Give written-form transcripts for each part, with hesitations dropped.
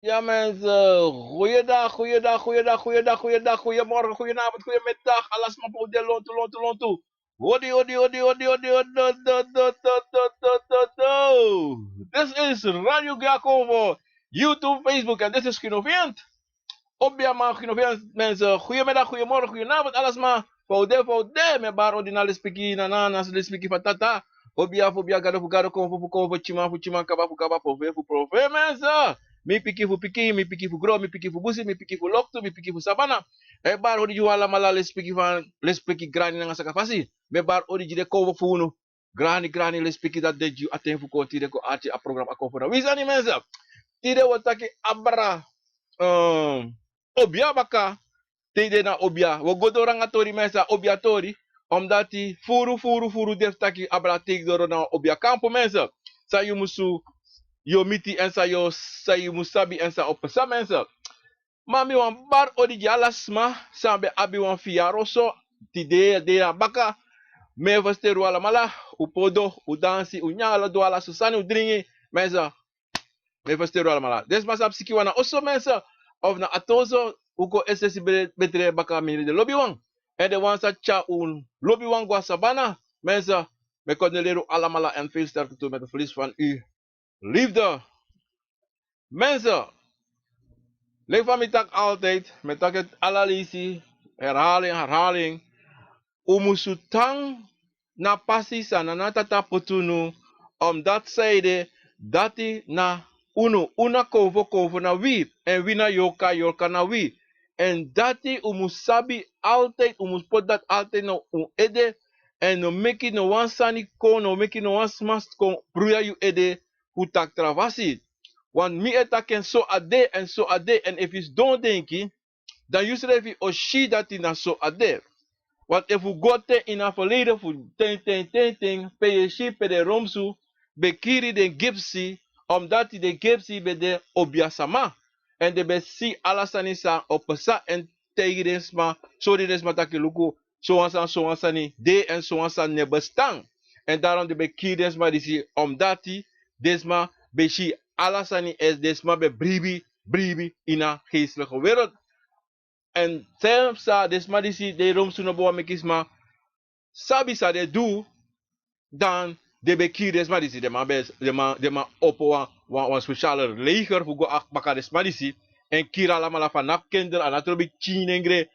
Ja mensen, goeiedag, goeiedag, goeiedag, goeiedag, goeiedag, goeiemorgen, goedenavond, goedemiddag. Alles maar voor de lontu, lontu, lontu. Hodi, hodi, hodi, hodi, hodi, hodi, This is Radio Giacomo, YouTube, Facebook en dit is Ginovient. Obia man, Ginovient mensen, goedemiddag, goedemorgen, goedenavond, alles maar voor de, met bar ordinale spiki, nananas, de spiki van tata. Obia, gado, konvo, chima, kaba, prove, mensen. Mi piki fu gro, mi piki fu busi, mi piki fu loktu, mi piki fu sabana. E bar odi juala mala les piki van les piki grani nga sakafasi. Me bar odi jide kovo fu unu. Grani les piki dat de ju aten fu ko tire ko ati a program a konfona. Wisani mensa. Tire wataki abra obia baka. Tide na obia. Wo godoranga tori mensa obia tori. Omdat die furu def taki abra take doro na obia kampu mensa. Sa yu musu yo miti ensa yo sa yu musabi ensa opesa mensa. Mami wan bar odi jalasma sambe abi wan fiaroso ti de na baka me vesteru ala mala u podo u dansi u nyala do ala susani u dringi mensa me vesteru ala mala des masa psiki wana oso mensa of na atozo u go esesi betre baka mini de lobby wan en de wan sa cha un lobby wan gwa sabana mensa me koneleru ala mala en veel sterkte toe met het verlies van u liefde mensen. Leef van mijn tak altijd, met tak het analyse, herhaling. Umusutang na pasi sa na natata potunu, omdat zijde dat hij na una kovo na wie, en wie na yoka na wie. En dat hij umusabi altijd, umuspot dat altijd no ede, en no meki no wansani ko, no meki no wansmast ko, pruya yu ede, hutak travasi. Want mi etaken so ade en so ade. En if is don't denki, dan schrijf je oshi dat hij na so ade. Want if we go in een verleden voor ten, PSC, pe de romsu, bekiri de gipsy, omdat hij de gipsy bij de obiasama. En de besi alasanisa opesa en tegen desma, sorry desma takiluku, zoansani, de en zoansan ne bestaan. En daarom de bekiri desma disi, omdat hij desma beshi alasani es desma be bribi in een geestelijke wereld. En zelfs desma disi de romsu no boa mekisma, sabi sa de do, dan de bekir desma disi, de ma opo wan speciale leger, voor go baka desma disi, en kira la mala van napkender, en atrobi chinengre,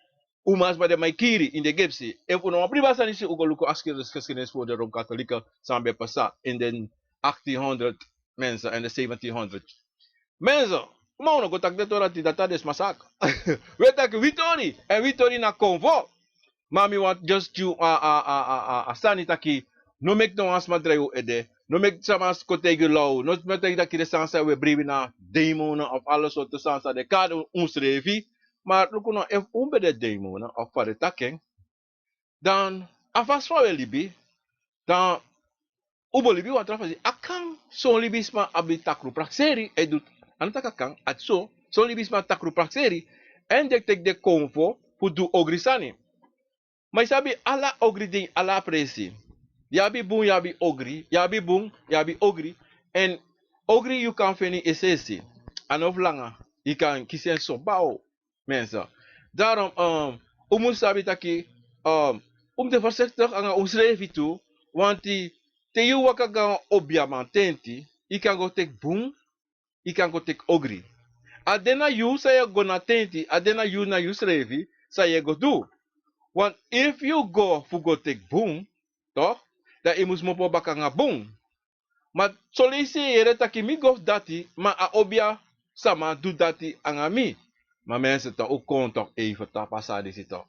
umas ba de maikiri in de gipsy. En voor no priva sanisi, ugo luko asker de geschiedenis voor de Rooms-Katholieken, sambe pasa, in de 1800 mensen en de 1700. Mensen, mono go tak de tora ti data des masak. We tak Vitori, en Vitori na convo. Mami want just you sanitaki no make no as madreu ede no make samas kotegi low no make dat ki de sansa we bribi na demon of alles wat de sansa de kad ons revi maar luko no if umbe de demon of for de taken dan afas wa libi dan ubo libi wat rafa akang so libi sma abi takru prakseri edut antaka kang at so libi sma takru prakseri en tek de konvo fu du ogrisani. Mas sabi ala ogri ding ala presi. Yabi boom yabi ogri, yabi boom yabi ogri. En ogri you kan feni esesi. Anof langa, you kan kisen so bao mensen. Daarom umus sabi taki te voorzichtig aan ons leven toe, want die te you waka gaan obia man tenti, you kan go tek boom, you kan go tek ogri. Adena you say go na tenti, adena you na you srevi, say go do. Want if you go for go take boom, toch? Dan imus mo po baka nga boom. Maar solisi yere taki mi go dati, maar a obia sama do dati ang ami. Maar mensen toch ook kon toch even tapasadi si toch.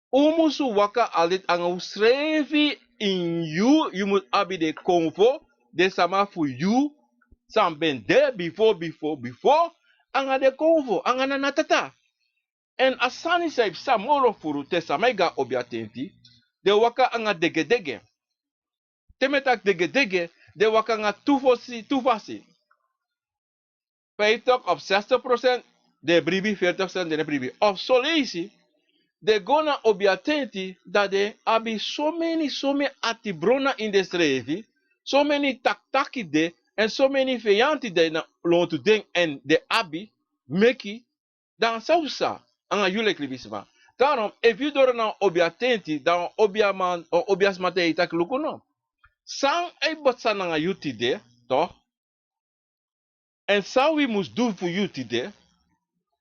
Umusu waka alit ang usrevi in you must abi de konvo, de sama for you, sam ben there before, ang de konvo, ang natata. En asani saib samoro furu te samaiga obiatenti, de waka anga dege. Temetak dege, de waka anga tufasi. 50 of 60% de bribi 40% de bribi. Of solisi, de gona obiatenti dat de abi so many atibrona in de strevi, so many taktaki de, en so many feyanti de na lontu ding en de abi, meki dan sausa anga yulek libisma. Daarom, if you door na obia tenti, dan obia man o obias mate itak lukuno. Sang ay botsa nga yuti de, toch? En zou we moest doen voor you de,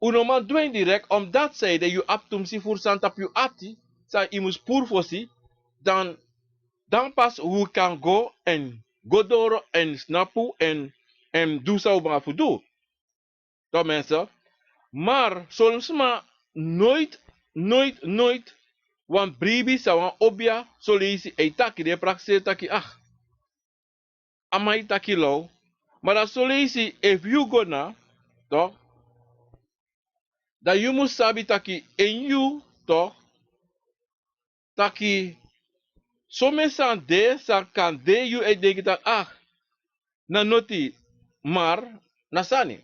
uno man doen direct, omdat zij de you aptum si voor santa pu ati, sa i moest pur fosi, dan pas we kan go en godoro en snapu en doe zou maar voor doen. Dat mensen. Maar soms maar nooit, want bribi sa wan obia solisi e taki de praxe taki ach. Amai taki low. Maar dat solisi if you go na, toch? Dat you must sabi taki en you, toch? Taki some san de san kan de you e degi tak ach. Na noti mar nasani.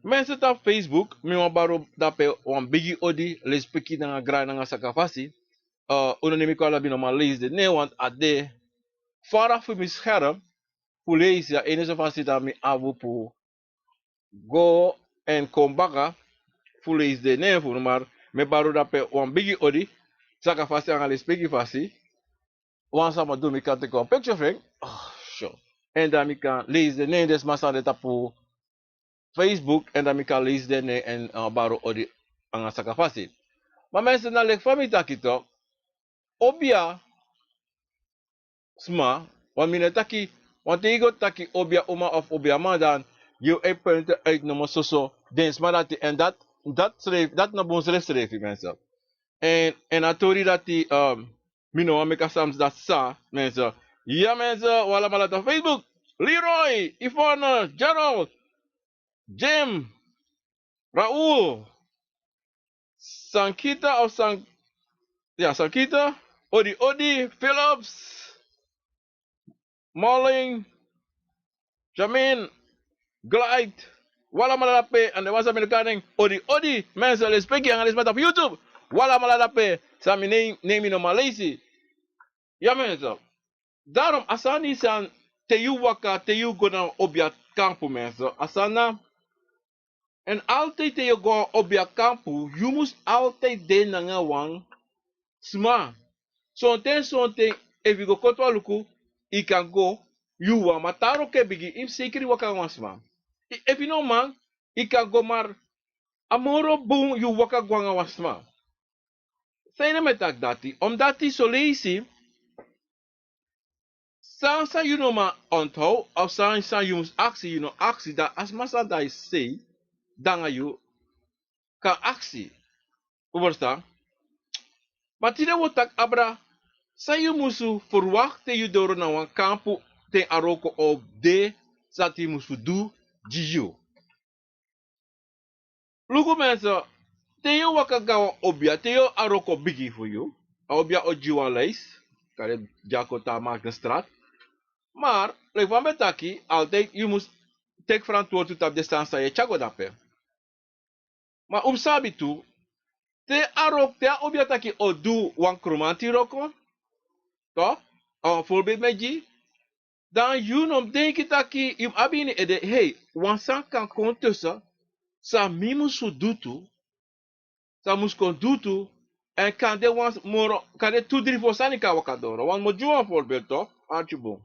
Mensen op Facebook, mi wan baro dape wan bigi odi les peki na gra na sakafasi. Uno nemi ko labi no ma lees de ne want ade fara fu mi scherm pu lees ya ene so fasi da mi avu pu go en kombaka fu lees de ne fu maar me baro dape wan bigi odi sakafasi anga les peki fasi. Wan sama do mi kan te kon picture frame. Oh, sure. En dan mi kan lees de ne des masa de tapu Facebook en dan mi kan lees de ne en baro odi anga sakafasi. Maar mensen na lek fami takito Obia sma, wan mine taki, wan tego taki obia oma of obia ma dan, je punten uit nomo soso, den sma dat en dat schreef, dat na bon schreef mensen. En atori dat die, mino wan meka sams dat sa, mensen. Ja mensen, wala malata Facebook, Leroy, Ivana, Gerald, Jim, Raul, Sankita of Sankita, Odi, Phillips, Marling, Jamin, Glide, wala malalape, and the ones I'm in Odi, mensen, les speaking, and les met op YouTube, wala malalape, sa mi name no Malaysi. Ja mensen, daarom asani san te you waka, te you go na obia kampu mensen, asana, en altijd te you go obia kampu, you must altijd den na nga wang, sma. Something, if you go kotwa luku, you can go, you wa mataro ke bigi, if sekiri waka wang sma. If you know man, you can go mar, amoro boom, you waka gwanga wasma. Say na metak dati, dati so lazy, sansa you know ma onto, of sansa you must aksi, you know, aksi that as masa da say, danga you, ka aksi. Overstaan? Maar tida wotak abra, sa you musu verwachte you door na wan kampu ten aroko of de, sati musu du, jiyo. Lugu mensen, Teo wakagawa obia, Teo aroko bigi for you. Obia ojiwa leis. Kare jako tamak de straat. Maar, like van betaki, altijd, you must take verantwoordelijkheid op de stand sa je chago dape. Maar sabi tu, te arok, te obia taki odu wan kromanti roko. To? Voorbeeld met je. Dan you nom denki taki, im abini ede, hey, wan san kan kon tussen, sa mimusu dutu, sa mus kon dutu, en kan de wan moro, kan de 2-3 voor sani ka wakadoro. Wan mo juwan voorbeeld to, antje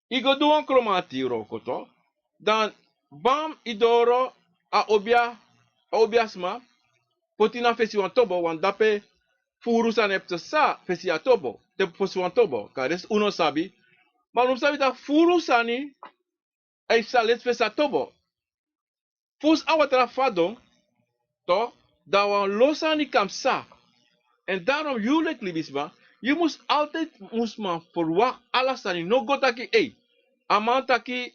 Igo duwan kromati roko to. Dan bam idoro a obiasma, potina fesi wan tobo, wan dape furu san epte sa fesi a tobo, te fosi wan tobo, kades uno sabi, maar sabi da furu sani, e sa let fesi a tobo. Fus awatra fadong, to, da wan losani kam sa, en daarom julek libisma, je moest altijd man verwacht alles aan no go taki aman taki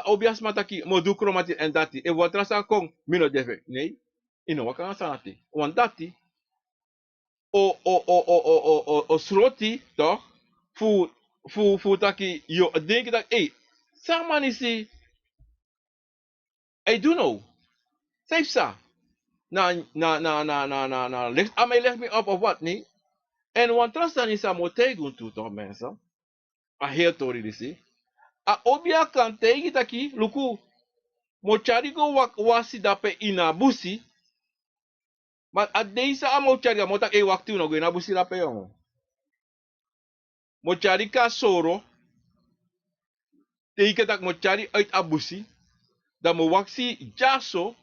obias mataki modu kromati en dati e watra sa kong mino deve nee ino wakanga sanati wan dati o sroti toch fu taki yo denk dat samani si I do know safe sa leg amai leg me up of what nee en wan trasta ni sa motegun tu toch mensen a heel tori disi a obia kan tegi taki luku Mochari go wasi dape ina busi. Maar a deisa a mochari ga motak e wakti uno go ina busi dape yon. Mochari ka soro. Te ike tak mochari uit a busi. Da mo waksi jaso.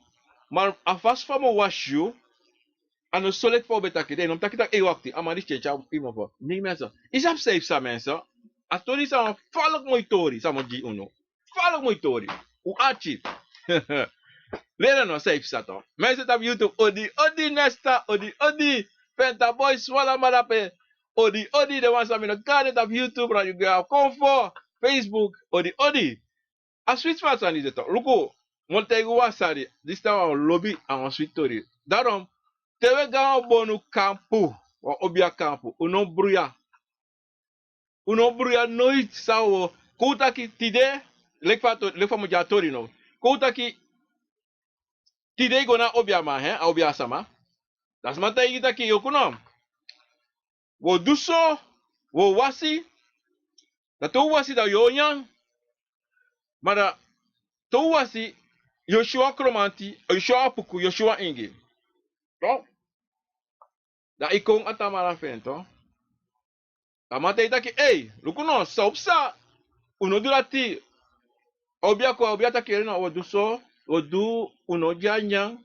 Maar afas fa mo wasyo. Ano solet po betaki. De nom takitak e wakti. Amani checha imo po. Ni mensa. Isap safe sa mensa. A tori sa falok mo itori. Sa mo di uno. Falok mo itori. U achi. Lena no safe sa to. Mensen op YouTube. Odi nesta. Odi. Penta boy swala marape. Odi de wan sami no kanet op YouTube. Radio Graf. Comfort. Facebook. Odi. A switch fast aan die to. Luko. Montego wasari. This time our lobby and switch tori. Daarom. Tewe gaan bonu kampu. Wa obia kampu. Uno bruya nooit sawo. Koutaki tide. Lekfa mo jatori no. Koutaki tide go na obia ma he. Obia sama. Das mata igita ki yokuno. Wo duso. Wo wasi. Da to wasi da yonyan. Mada to wasi. Yoshua kromanti. Yoshua puku. Yoshua ingi. To. Da ikong atamara fento. Tamata itaki, lukuno, saupsa, uno durati, obia taki na wadu so, wadu uno janyang,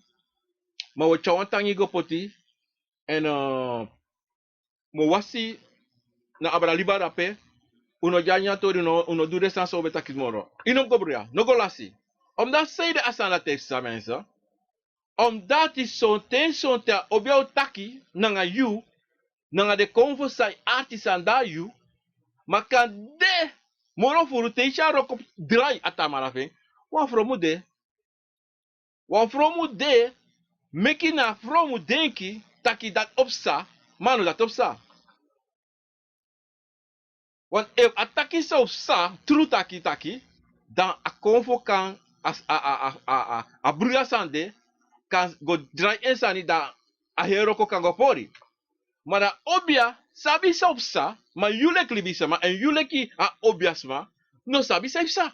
ma wachawan tangi go poti, en mo wasi na abra liba rape, uno janyang to uno dure sans obe taki moro. Inom go bria, no go lasi. Omdat say de asana te sa mensa, omdat is sonte obia taki, nanga you, nanga de konvo sai artisan da you, maka de moro furu te isha roko dry atamara fe. Wan fromu de meki na fromu denki taki dat opsa manu dat opsa. Want if ataki sa opsa true taki dan a konfo kan as a bruya sande kan go dry insani da a heroko kan go pori. Mana obia sabi sa opsa ma yule klibisama en yule ki a obiasma no sabi sa opsa.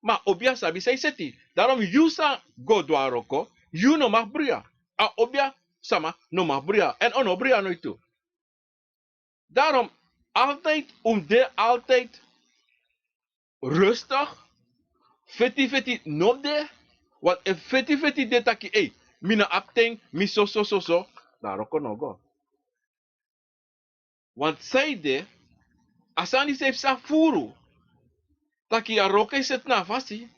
Ma obia sabi sa iseti. Daarom yusa go dwaroko, you no mag bria. A obia sama no mag bria. En ono bria no itu. Daarom altijd altijd rustig. Feti nobde. Want if feti de taki mina apteng mi so. Daaroko no go. Want zij de asani se sa furu. Taki a roke set na fasi.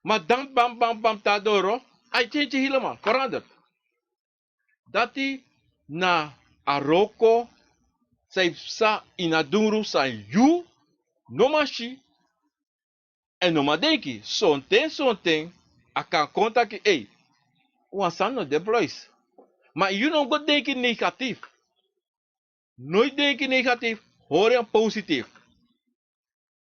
Maar dan bam tadoro. Ay change helemaal. Veranderd. Dati na aroko sa inaduru sa yu no mashi en no madenki. Sonten akan konta ki wansan no deploys. Maar you no go denki negatief. Nooit denki negatief. Hoor je positief.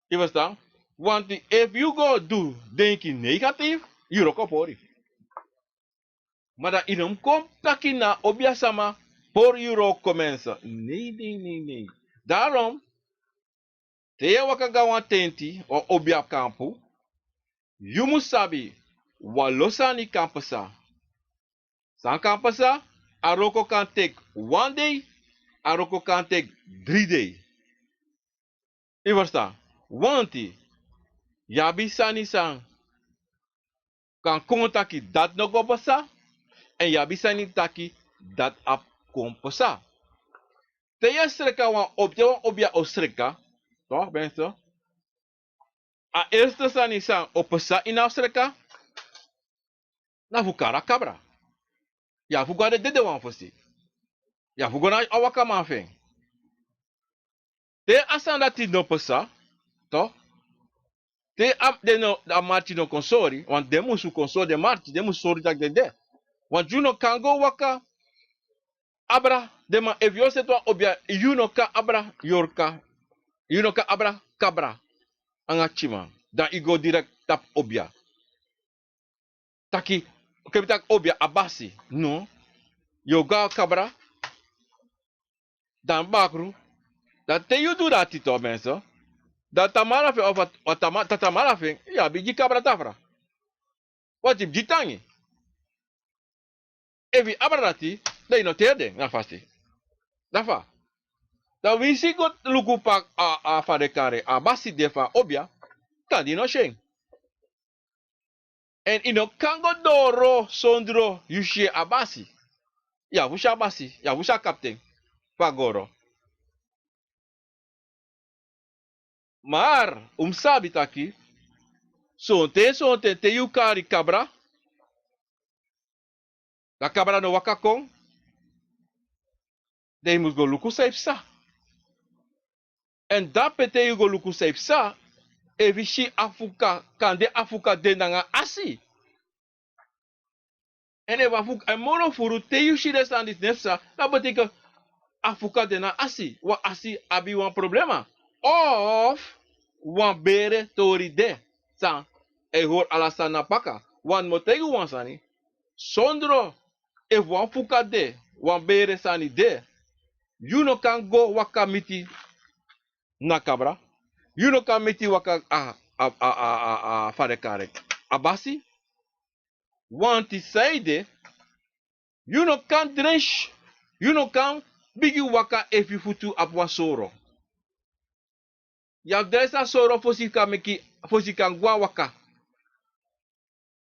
Je verstaan? Want if you go do denki negatief, you roko pori. Maar dat inom komt taki na obia sama por euro comensa. Nee. Daarom, te wakagawa tenti o obia kampu, you must sabi walosani kampasa. San kampasa, aroko kan take 1 day, aroko kan take 3 day. Je verstaan? Want yabi sani san kan kontaki dat no go pasa. En yabi sani taki dat ap komposa. Teya streka wan obia o streka. Toch mensen? A eerste sani san opesa ina streka. Na fukara kabra. Ya fugade dede wan fosi. Ya fugona awaka manfen. Te asan dati no pesa. Toch? Te ap de no da marti no konsori. Want demu su konsori de marti. Demu sori tak de. Want juno kango waka. Abra, dema if you set obia, you no ka abra yorka, you no ka abra kabra, angachima, dan igo direct tap obia. Taki, kebitak obia abasi, no, yoga kabra, dan bakru, dat te you do dat tito mensen, dat tamara fe of tatamara fe, ja, bigi kabra tafra. Wat if jitangi? Evi abarati, da ino terde, na fasti. Dafa. Da wisi got luku pak a fadekare a basi defa obia, tadi no sheng. En ino kango doro sondro yushie abasi. Ya wusha abasi, ya wusha kapten. Pagoro. Maar, sabi taki, sonte te yukari cabra, da cabra no wakakong, de mus go luku safe sa. En dat pete you go luku safe sa, evishi afuka, kande afuka denanga asi. En eva afuka, en mono furu te yushi de standis nefsa, dat betekent afuka dena asi. Wa asi abi wan problema. Of, wan bere tori de. San, e hoor alasana paka. Wan motegu wan sani. Sondro, if wan fuka de, wan bere sani de, you no kan go waka miti na kabra. You no kan miti waka farekare. Abasi, wanti saide, you no kan drench, you no kan bigi waka efi futu apwa soro. Ya dresa soro fosi kan meki, fosi kan gwa waka.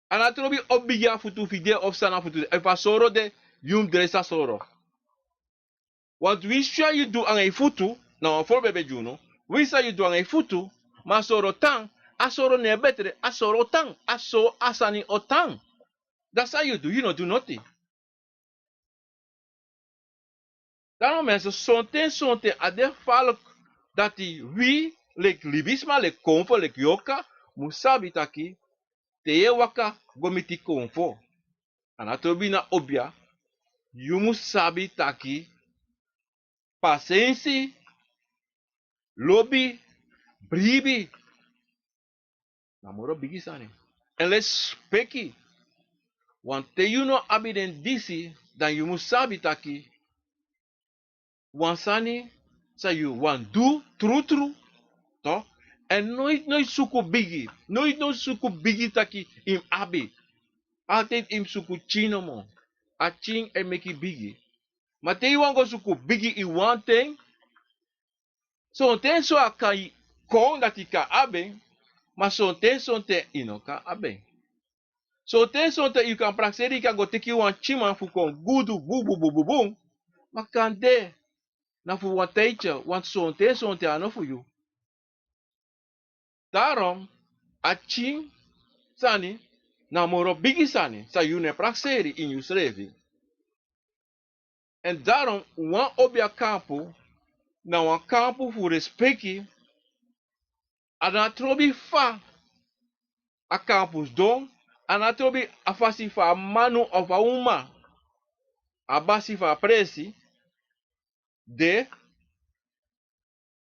Anatrobi obigia futu fide of sana futu. Efa soro de, yum dresa soro. Want we sure you do ang futu, na for bebe juno, we say you do ang futu, ma soro tang, asoro ne betere, asoro tang, aso asani otang. That's how you do, you don't do nothing. Daarom mensen, sonte, ade falk, dat die we, lek libisma, lek konfo, lek yoka, musabi taki, te waka, gomiti konfo. Anatobi na obia, you musabi taki, pasensi, lobi, bribi, namoro bigisani. En let's speki. Want te you no abiden disi, dan you musabi taki, wansani, sa you wan do, true, to? En nooit suku bigi. Nooit suku bigi taki im abi. Altijd im suku chino mo. A ching en meki bigi. Maar te you wan go suku bigi in one thing. So ten so a kan kon dat ka abe. Maar so ten ino ka abe. So ten you kan prakseri ka go teki wan chima fu kon gudu bu. Maar kan de. Na fu wan teitje. Want so ten ano fu you. Daarom, a ching sani, na moro bigi sani, sa you ne prakseri in you srevi. En daarom, wan obia kampu, na wan kampu fu respecti, ana trobi fa a campus don, ana trobi afasi fa manu of a uma, abasi fa presi, de,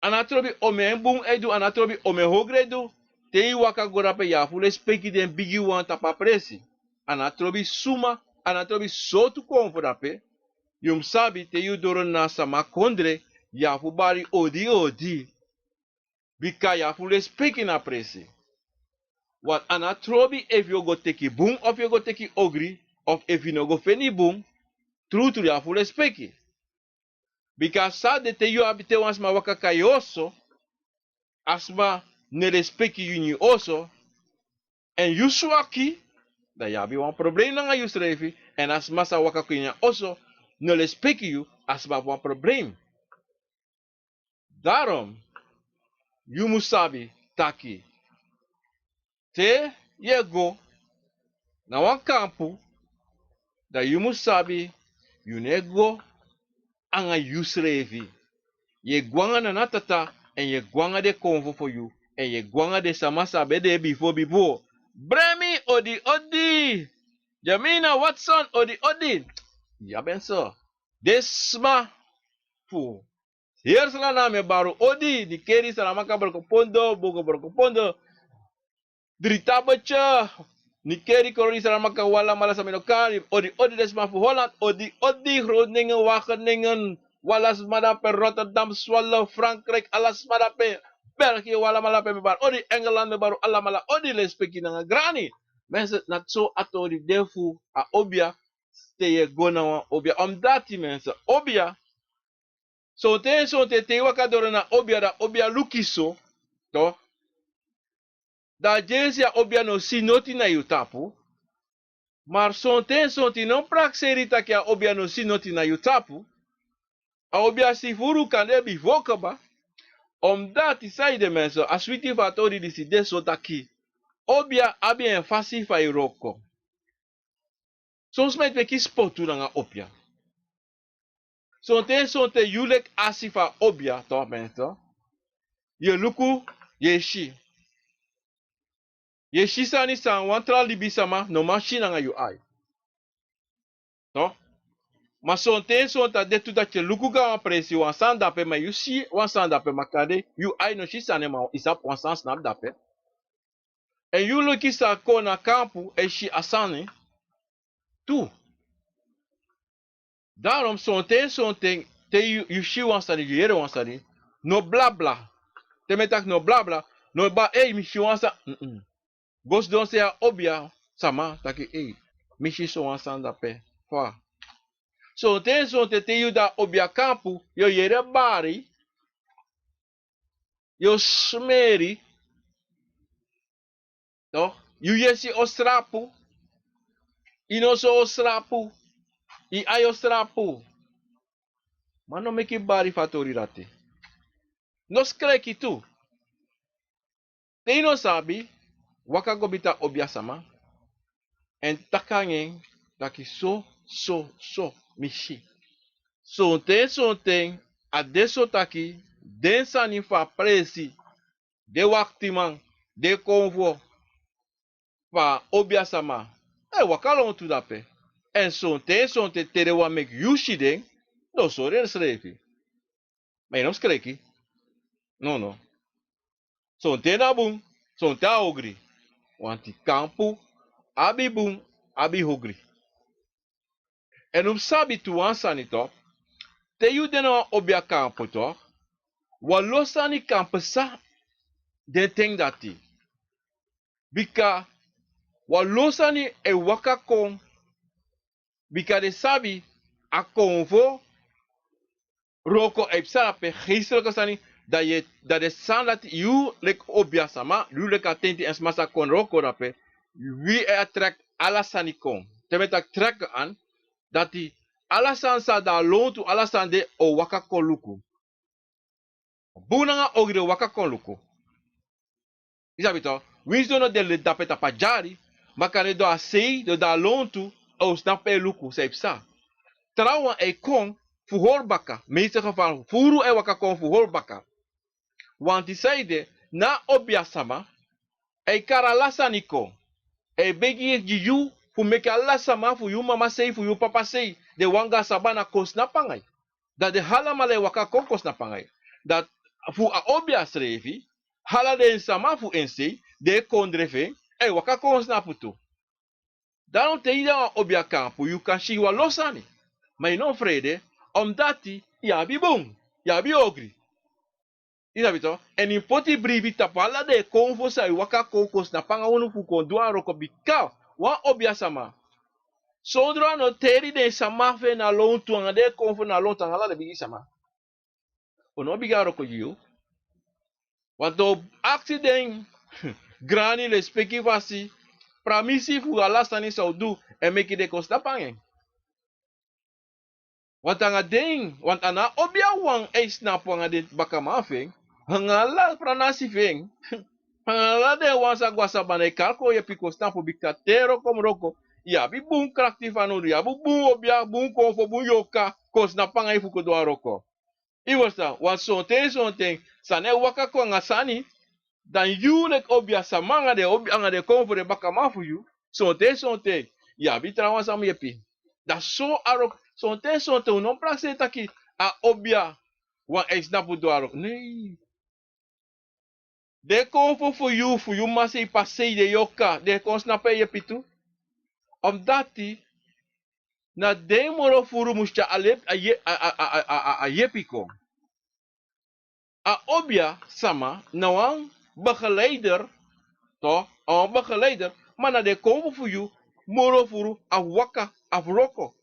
ana trobi ome mbung edu, ana trobi ome hogredu, te waka gorape ya fu respecti den bigi wan tapa presi. Ana trobi suma, ana trobi sotu konforape, yum sabi te yu doro na sama kondre, ya fu bari odi, bika ya fu respecti na presi. Want ana trobi if you go teki boom, of you go teki ogri, of if you no go feni boom, true ya fu respecti. Because sa de te yu abite wansma waka kayoso, asma ne respecti yu ni oso, en yu swaki, da ya bi wan problem na nga yu srefi, en asma sa waka kunya oso, ne respecti yu, asma wan problem. Daarom, yu musabi taki, te ye go, na wan kampu, da yu musabi, yu ne go, anga yu srefi. Ye gwanga na natata, en ye gwanga de konvo for you, en ye gwanga de samasa bede before. Bremi odi. Jamina Watson odi. Ja ben so. Desma fu. Heer sala na me baru odi, di keri salamaka berkopondo, bogo berkopondo. Drita baca. Ni keri koroni salamaka wala mala sa menokari. Odi desma fu Holland. Odi Groningen, Wageningen. Walas madape Rotterdam, Swallow, Frankrijk, alas madape België, wala malape me bar. Odi Engeland me baru ala mala. Odi lespeki na grani. Mensen, not zo atori defu a Obia te go na wan Obia. Omdat die mensen, Obia, so te waka doro na Obia da Obia lukiso, to, da jensi a Obia no si noti na yutapu, maar so te non prakseri taki a Obia no si noti na yutapu, a Obia si furu kande bi vokaba, omdat die zei de mensen, as witi vatori di si de so taki, Obia abi en fasi fa wroko. Soms met we kies potu na Obia. So te yulek asifa Obia, to mensen, ye luku yeshi. Yeshi sani san wantra libi sama no machine nga yu ai. To? Ma sonta de tu dat je luku ga presi wan san dape ma yu si wan san dape makade yu ai no shi sane ma isap wan san snap dape. En yu luki sa ko na kampu e shi asane tu. Daarom sonte te yu shi wan sani yu yere wan sani no bla bla. Te metak no bla bla no ba mi shi wan sa. Gos don se a Obia sama taki mi shi so wan san dape. Fa. So te yu da Obia kampu yo yere bari yo smeri toch? Yu yesi ostrapu inoso ostrapu I ai ostrapu ma no meki bari fatori rate no skreki tu te ino sabi waka gobita Obia sama en takangen taki so mishi sonte a deso taki densa ni fa presi de wakti man de konvo fa Obia sama waka long tu dape en sonte tere wa mek yushi den no sore srefi maar non skreki no sonte na bum sonte a ogri wanti kampu abi bum abi hogri en sabi tu ansani to te yu dena Obia kampu to wa losani kampu sa de ting dati bika wa losani e waka kon bika de sabi a konvo roko epsarape geestelijke sani dat de san dat you lek Obia sama you lek atenti en smasa kon roko rape wie trek alasani kon temet trek aan dat die alasan sa da lontu alasan de o waka kon luku bunanga ogre waka kon luku isabito wisdono de le dapeta pajari makane do asei do da lontu o snape luku sepsa trawa e kon fuhor baka meeste geval furu e waka kon fuhor baka want die zeide na Obia sama e kara lasani kon e begi jiju fu meke alla sama fu yu mama sei fu yu papa sei de wanga sabana kos na pangai dat de hala male waka kon kos na pangai dat fu a Obia srevi hala de sama fu ensei de kondrefe e waka kon na putu daarom te ida Obia kampu yu kan shiwa losani maar non vrede omdat die yabi bung yabi ogri isabito en in poti bribi tapala de konfo sa waka kokos na panga unu fu kon duan roko bika wa Obia sama sondro no teri de sama fe na lontu anga de konfo na lontu anga la de bigi sama ono biga roko yu wanto accident grani le speki vasi pramisi fu alastani saudu en meki de kosta pangen want anga ding want ana Obia Wang snap anga de baka mafeng hangala pranasi feng hangala de wansa gwasa bane kalko ye piko snap bikatero kom roko ya bi bun krakti fanu ya bu bun Obia bun konfo bun yoka kos na panga ifu ko do roko iwasa wan sonte sane waka ko ngasani dan yu lek Obia samanga de Obia anga de konfo de baka mafu yu sonte ya bi trawa sam yepi da so arok sonte non praxe taki a Obia Wang snap do arok nee de konfo fu yu masi pasei de yoka de kon snape yepi tu omdat die na demoro furu muscha alep a yepiko a Obia sama na Wang begeleider toch een begeleider Mana de konvo voor you, moro furu, af waka, af wroko.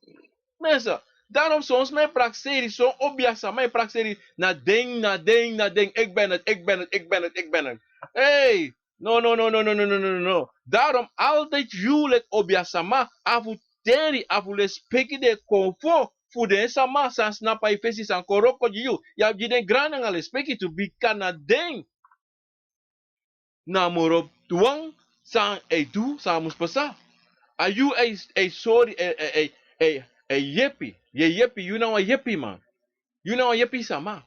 Mensen, daarom soms mijn praxeri, zo obiasa, mijn praxeri, na ding, na ding, na ding, ik ben het, ik ben het, ik ben het, ik ben het. Hey, no, no, no, no, no, no, no, no, no. Daarom altijd jullie obiasa, ma, afu teri, afu le speki de konfo, voor de sama, san snapa ifesi san koroko jiu. Ya jiden grana ngale speki to bika na ding. Na moro tuang, san edu, san muspasa. Are you a sorry, a yippie? Je yippie, you know a yippie man. You know a yippie sama.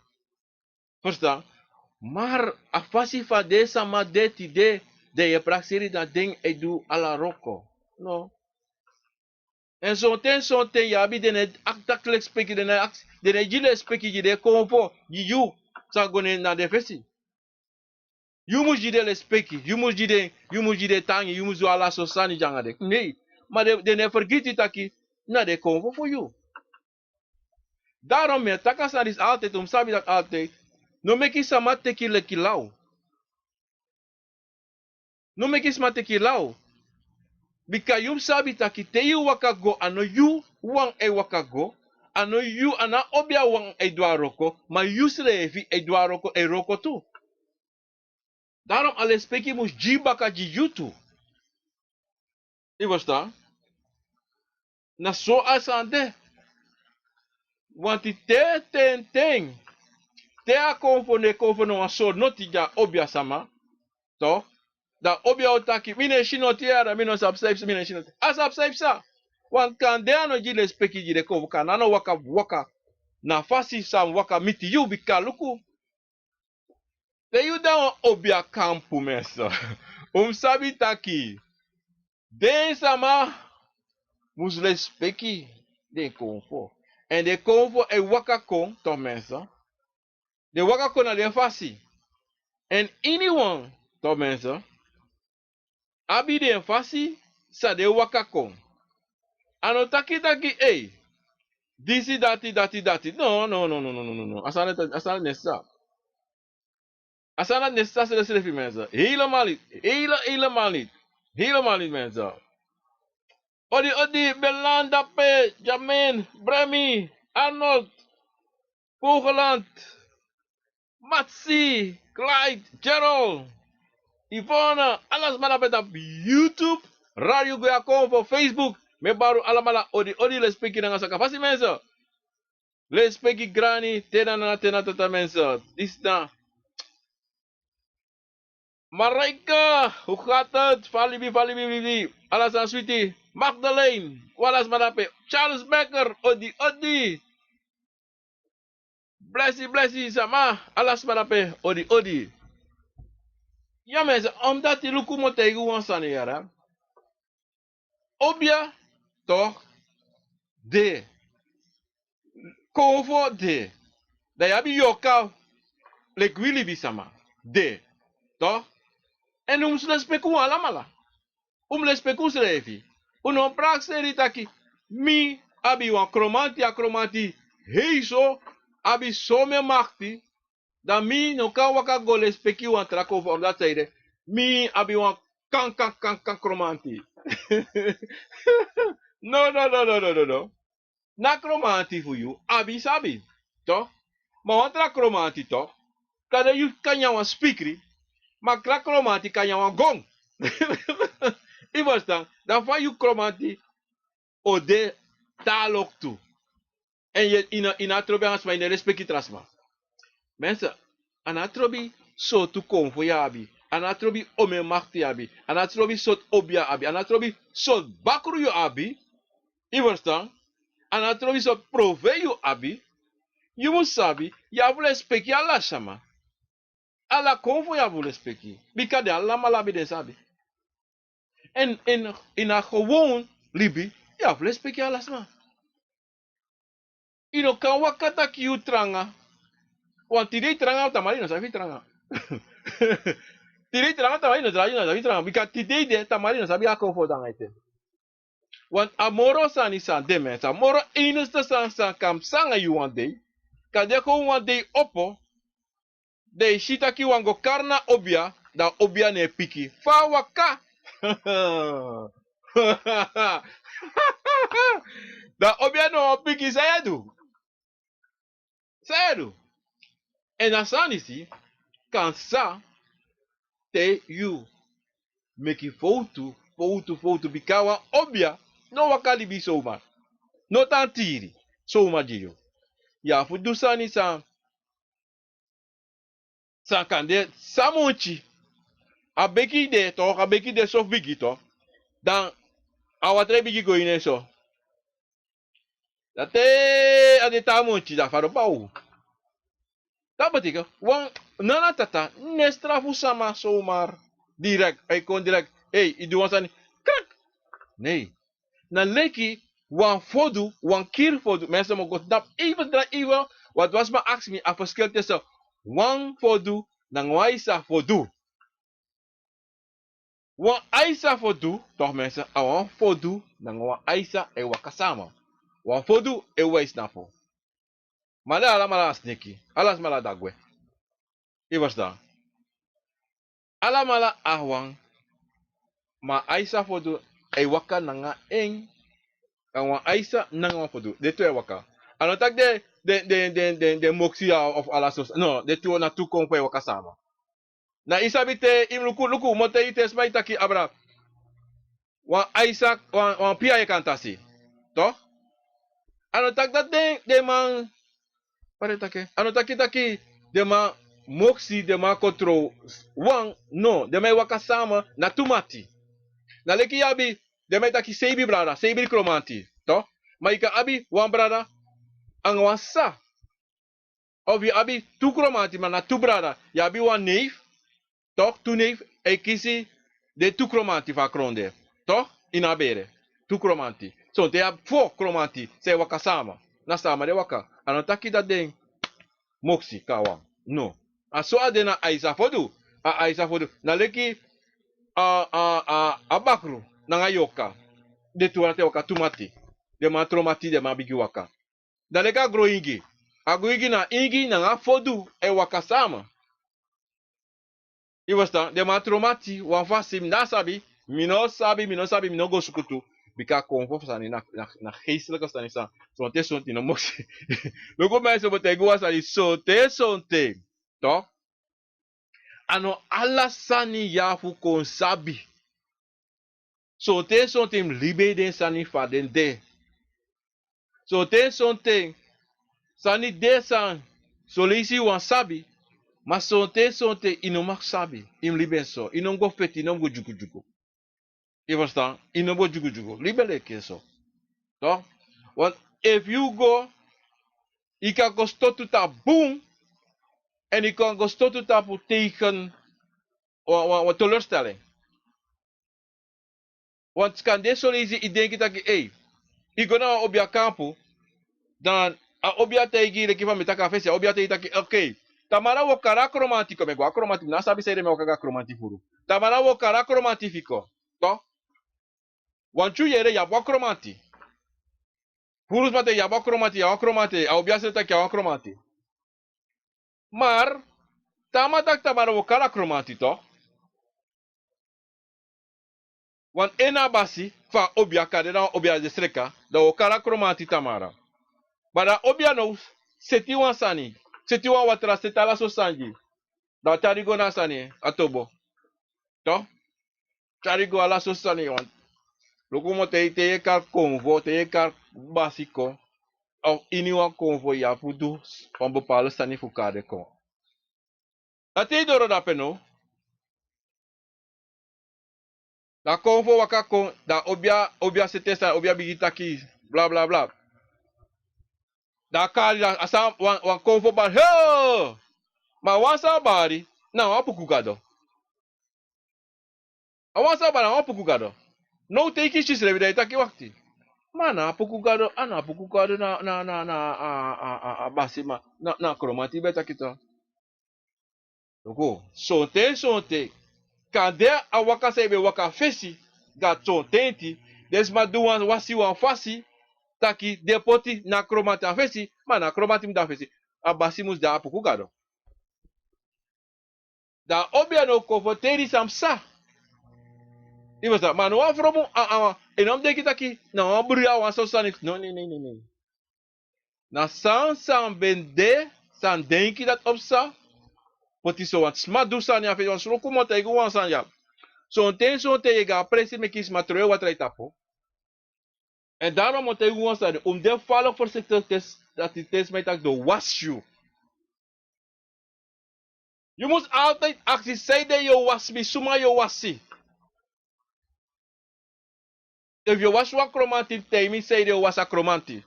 Verstaan? Maar a fasi fa de sama de ti de je praxeri dat ding e do ala roko. No. En zo'n ten ja bi de ne aktaklik speki de ne jile speki de konfo you sa gone na de fesi. You must jide le speki, you must jide tangi, you must do ala sosani jangade. Nee. Maar de ne vergiet het aki na de konfo voor you. Daarom, takasan is altijd, sabi dat altijd, no meki sama teki le kilau. No meki sama teki lau. Bika yum sabi taki te yu wakago, ano yu wang e wakago, ano yu ana obia wang e dwaroko, ma yu srevi e dwaroko e roko tu. Daarom alle speki mus jibaka jijutu. I verstaan? Na so asante. Want die ten. Te a konfo no so noti ja obia sama. Toch? Da obia otaki. Mine shino tiara, mino subscribe, mine shino. A subscribe sa. Want kan de ano jile speki jile konfo. Kan ano waka. Na fasi sam waka miti yu bika luku. Te yu da obia kampu mesa. Sabi taki. Den sama. Musle speki. Den konfo. En de konfo e waka kon. Toch mesa. De waka kon na de fasi. En anyone. Toch mesa. Abi de fasi. Sa de waka kon. Ano taki, hey. Disi dati. No. Asana nessa. Asana nessa se de slefi mensa. Helemaal niet. Helemaal niet mensa. Odi, Belanda P, Jamin, Bremi, Arnold, Vogeland, Matsi, Clyde, Gerald, Ivona, alles maar op YouTube, Radio Goeakom, Facebook, me baru alamala odi le speki nanga saka fasi mensa. Le speki grani, tena tata mensa. Disna. Marika, hoe gaat het? Valibi. Alles aan sweetie. Magdalene, walas manape. Charles Becker, odi. Blessy, sama. Alles manape, odi. Ja mensen, omdat die luku mo tegen ons aan yara. Obia, toch? De. Konvo de. Da yabi yoka. Lekwili bisama. De. Toch? En ons lespeku alamala. Lespeku srevi. Uno praxeri taki. Mi abi wan kromati. Heiso abi some makti. Da mi no kan waka go lespeki wan trako voor dat zijde. Mi abi wan kan kromanti. No. Na kromanti voor you. Abi sabi. Toch? Maar wat tra kromanti toch? Kada you kanya wan speakri. Maar tra kromanti kanya wan gong. I verstaan? Dan van je kromanti ode talok toe. En je in atrobi aan in de respecti trasma. Mensen, aan atrobi so tu kom voor jabi. Aan atrobi ome machti abi. Aan atrobi sot obia abi. Aan atrobi sot bakru yo abi. I verstaan? Aan atrobi sot prove yo abi. Je moet sabi, ya vule speki ala shama. Ala konvo ya vule speki. Bika de ala malabi de sabi. En in a gewoon libi, ja, vles peki alas ma. Ino kan wakata ki u tranga. Want tidei tranga tamarino sabi tranga. Tidei tranga tamarino sabi tranga. Bika tidei de tamarino sabi ako fo danga ite. Want amoro san isa de men. Amoro ineste san kam sanga you one day. Kadeko one day opo. De shita ki wango karna obia. Da obia ne piki. Fa waka. Da Obia no piki sayedu. Sayedu. En asanisi, kansa te you make foto bikawa Obia no wakali bi soma. No tantiri. Soma jiyo. Ya fudu sani sa kande samonchi. Abeki de to, abeki de sof bigi to. Dan awatre bigi go ine so. Date ade tamonchi da faro pau. Tabatika, wan nana tata, nestra fusama somar. Direct, ay kon direct. Hey, idu wansani. Krak! Nee. Na leki, wan fodu, wan kir fodu. Mensen mo got dap. Even, wat was ma ask me, a verschil tussen wan fodu, na waisa fodu. Wan aisa fodu, toch mensen, a wan fodu, na wan aisa e wakasama. Wan fodu, e wais na fo. Male ala mala sneki, alas mala dagwe. I was daar. Ala mala ahwang, ma aisa fodu, e waka nanga eng. Wan aisa nanga wan fodu. De twee waka. Ano tak de moxia of ala sos. No, de two na tu kong pe waka sama. Na isabite im luku mote ite smai taki abra. Wan aisa wan pia e kantasi. To? Ano tak dat de man pare take. Ano taki de man moxi de man control wan no, de mai waka sama na tumati. Na leki yabi de mai taki sebi brada, sebi kromanti. To? Ma ika abi wan brada ang wan sa. Of je abi tu kromanti maar na tu brada. Je abi wan neef. Toch? Tu neef. E kisi de tu kromanti va kronde. Toch? In abere. Tu kromanti. So te ab fo kromanti. Se waka sama. Na sama de waka. Ano taki dat ding. Moksi kawa. No. A so adena aisa fodu. A aisa fodu. Na leki a bakru. Na ngayoka. De tu ate waka tumati. De ma tromati de ma bigi waka. Da leka groingi. Aguigi na ingi na nga fodu e wakasama. Iwasta de matromati wan fasi na sabi, mino sabi, mino go sukutu. Bika konfo sani na geestelijke stani sa. So te sonti no moksi. Loko mensen betegu wasali so te. Toch? Ano alla sani yafu kon sabi. So te sonti libe den sani fa den de. So te sonti sani de san solisi wan sabi. Mas sonte inomak sabi. Im liben so. Inom go feti, inom go jugu. Je verstaan? Inom go jugu. Liben leke so. Toch? Want if you go, je kan go stotu ta boom. En je kan go stotu ta tegen wat teleurstelling. Want kan deze zo lezen, ik denk dat ik, ik ga nou op je kampu. Dan, op je tegen, ik van met taka feest, op je tegen, oké. Tamara wo kara romántico, me gua romántico, na sabe se me okaga romántico furu. Tamara wo kara romántico, to? Wanchu yere ya bo romántico. Furus mate ya bo romántico, a obia se ta ya bo romántico. Mar, tamara wo kara romántico, to? Wan ena basi fa obia kadena obia de streka, da wo kara romántico tamara. Bada obia no seti wan sani, seti wan watra setala so sanji. Da tarigo na sani atobo. To? Tarigo ala so sani wan. Loko mo te kar convo, te kar básico. Of iniwan convo ya pudu om bepaalde stani fukade kon. Ate doro da peno. Da convo waka kon, da obia se testa, obia bigitaki, bla bla bla. Da kali da asa wan convo ba, he! Ma wansa bari, na wan pukugado. A wansa bari, wan pukugado. No te iki chisre vida itaki wakti. Mana apukugado na basima na kromati beta kita. Loko, sonte. Kade a waka sebe waka fesi ga sontenti. Desma duan wasi wan fasi. Taki depoti na kromati a fesi. Mana kromati mda fesi. A basimus da apukugado. Da obia no konfoteri samsa. Iwasa, maar no afromu en om denk taki, no bria wan so sanik. No, nee, nee, nee, nee. Na san bende, san denki dat opsa, poti so wat sma du san ya fe wan sroku mo te wan san ya. So ten je ga presi me kis matroe wat rai tapo. En daarom moet ik gewoon zeggen, om de vallen voorzichtig dat die test mij tak de was you. Je moet altijd actie zeggen dat je was me, suma je wasi. If you was one chromatic time, say you was a chromatic.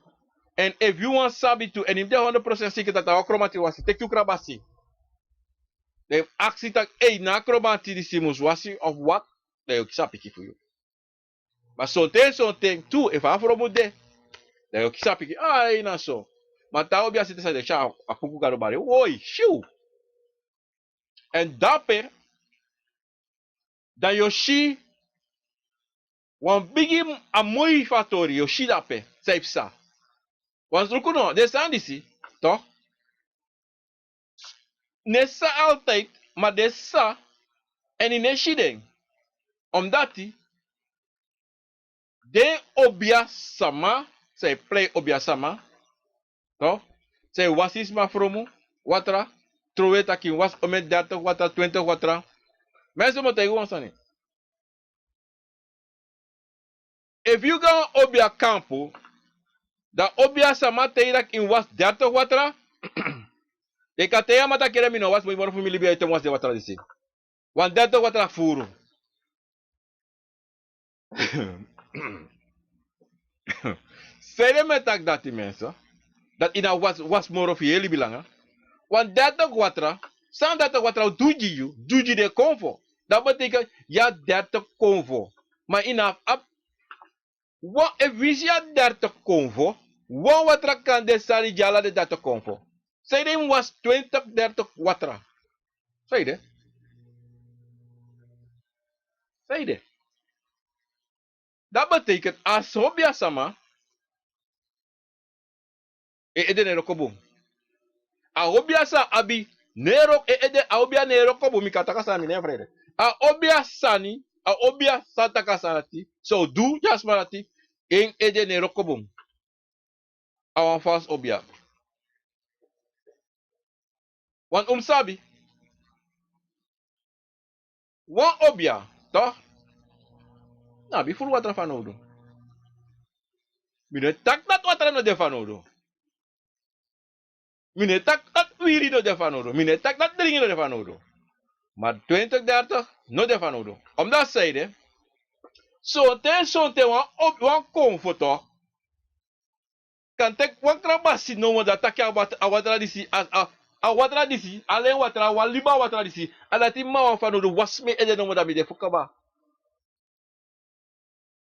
And if you want sabi to, and if they 100% zeker dat dat chromatic was, take you krabasi. De actie tak, hey, na chromatic die simus wasi of what? Dan je kisa piki voor je. Maar zo'n ding, toe, if afro moet de, dan je kisa piki, na zo. Maar daar Obia zitten ze de cha, a puku garo bare, oi, shiu. En dapper, dan Yoshi, wan bigi a muy fatori, Yoshi dapper, safe sa. Wan strukuno, de sandisi, toch? Nessa altijd, maar de sa, en in Neshiden. Omdat die, de Obia sama, zij play Obia sama, toch? Zij wasisma fromu, watra, trowe takin was omet 30 watra, 20 watra. Mensen moeten gewoon zijn. If you go Obia kampu, da Obia sama teirak in was 30 watra, de kateya mata kere mino was mo family bi item was de watra disi. Wan 30 watra furu. Sere metak dati mensen, dat ina was more of jullie belangen. Want 30 watra, san 30 watra duji de convo. Dat betekent ja 30 convo. Maar ina ap, wat if we ja 30 convo, wat watra kan de sari jala de 30 convo. Zij was 30 watra. Zij de. Dat betekent als Obia sama, ede nero kobo. A Obia sa abi nero ede a Obia nero kobo mi kataka sa mi ne vrede. A Obia sani, a Obia sataka sanati, so du jasmarati, en ede nero kobo. A wan fast Obia. Wan sabi, wan Obia, toch? Na bi furu watra fanodo. Mine tak dat watra no de fanodo. Mine tak dat wiri no de fanodo. Mine tak dat dringi no de fanodo. Maar 20, 30, no de fanodo. Omdat zeide, zo'n te wan comforto, kan tek wan krabasi no mo da taki awatra disi, awatra disi, alleen watra, wan liba watra disi, alati ma wan fanodo, wasme ede no mo da mi de fukaba.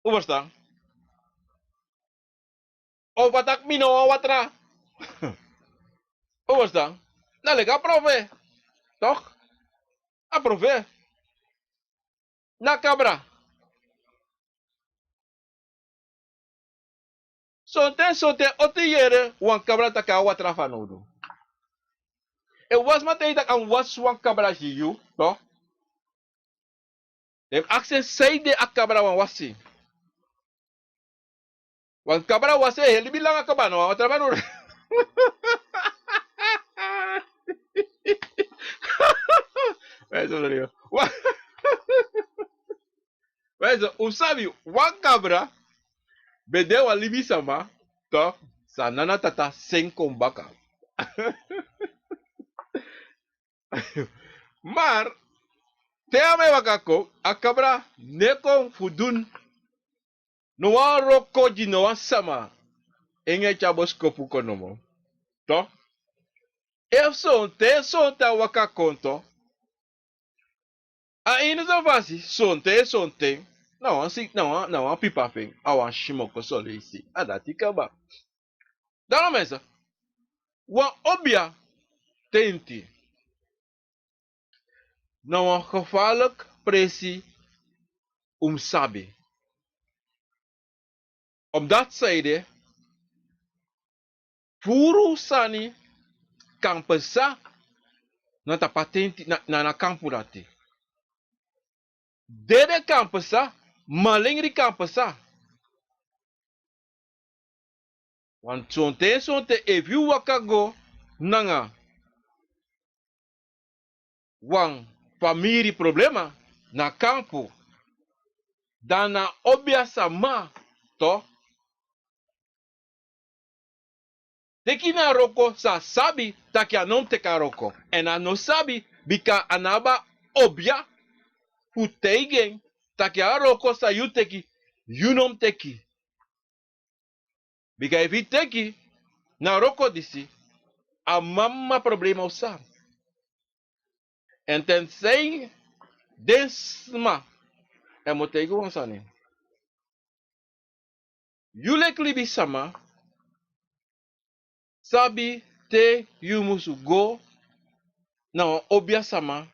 U verstaan? Of watak mi no wan watra. U verstaan? Nou, lekker aprove. Toch? Aprove. Na cabra. Sote otiere wan cabra taka watra fanodo. E was matei tak an was wan cabra jiu, toch? Dem access say de a cabra wan wasi. Wan cabra wasi heli bilang a cabra no watra fanodo. Eso usabi wan cabra bede wan libi sama, toch? Sanana tata sen kombaka. Maar teame wakako akabra neko fudun no wan wroko ji no wan sama enge chabos kopu konomo. To? If son te wakakonto a inu zo fasi son te na wan pipa fen a wan shimoko solo isi adati kaba. Daarom mensen, wan Obia tenti na wan gevaarlijk presi sabi. Omdat zeide, furu sani kan pesa na patenti na kampu dati. Dede kan pesa malingri kampu sa. Want sonte if you waka go nanga Wang famiri problema na kampu dan na Obia sama to teki na roko sa sabi taki anom teka roko en ano sabi bika anaba Obia fu tegen taki a roko sa you teki you nom teki bika if you teki na roko disi a mamma problema usa en ten saying desma en mo tegi wansani you lekli bi sama sabi te you musu go na Obia sama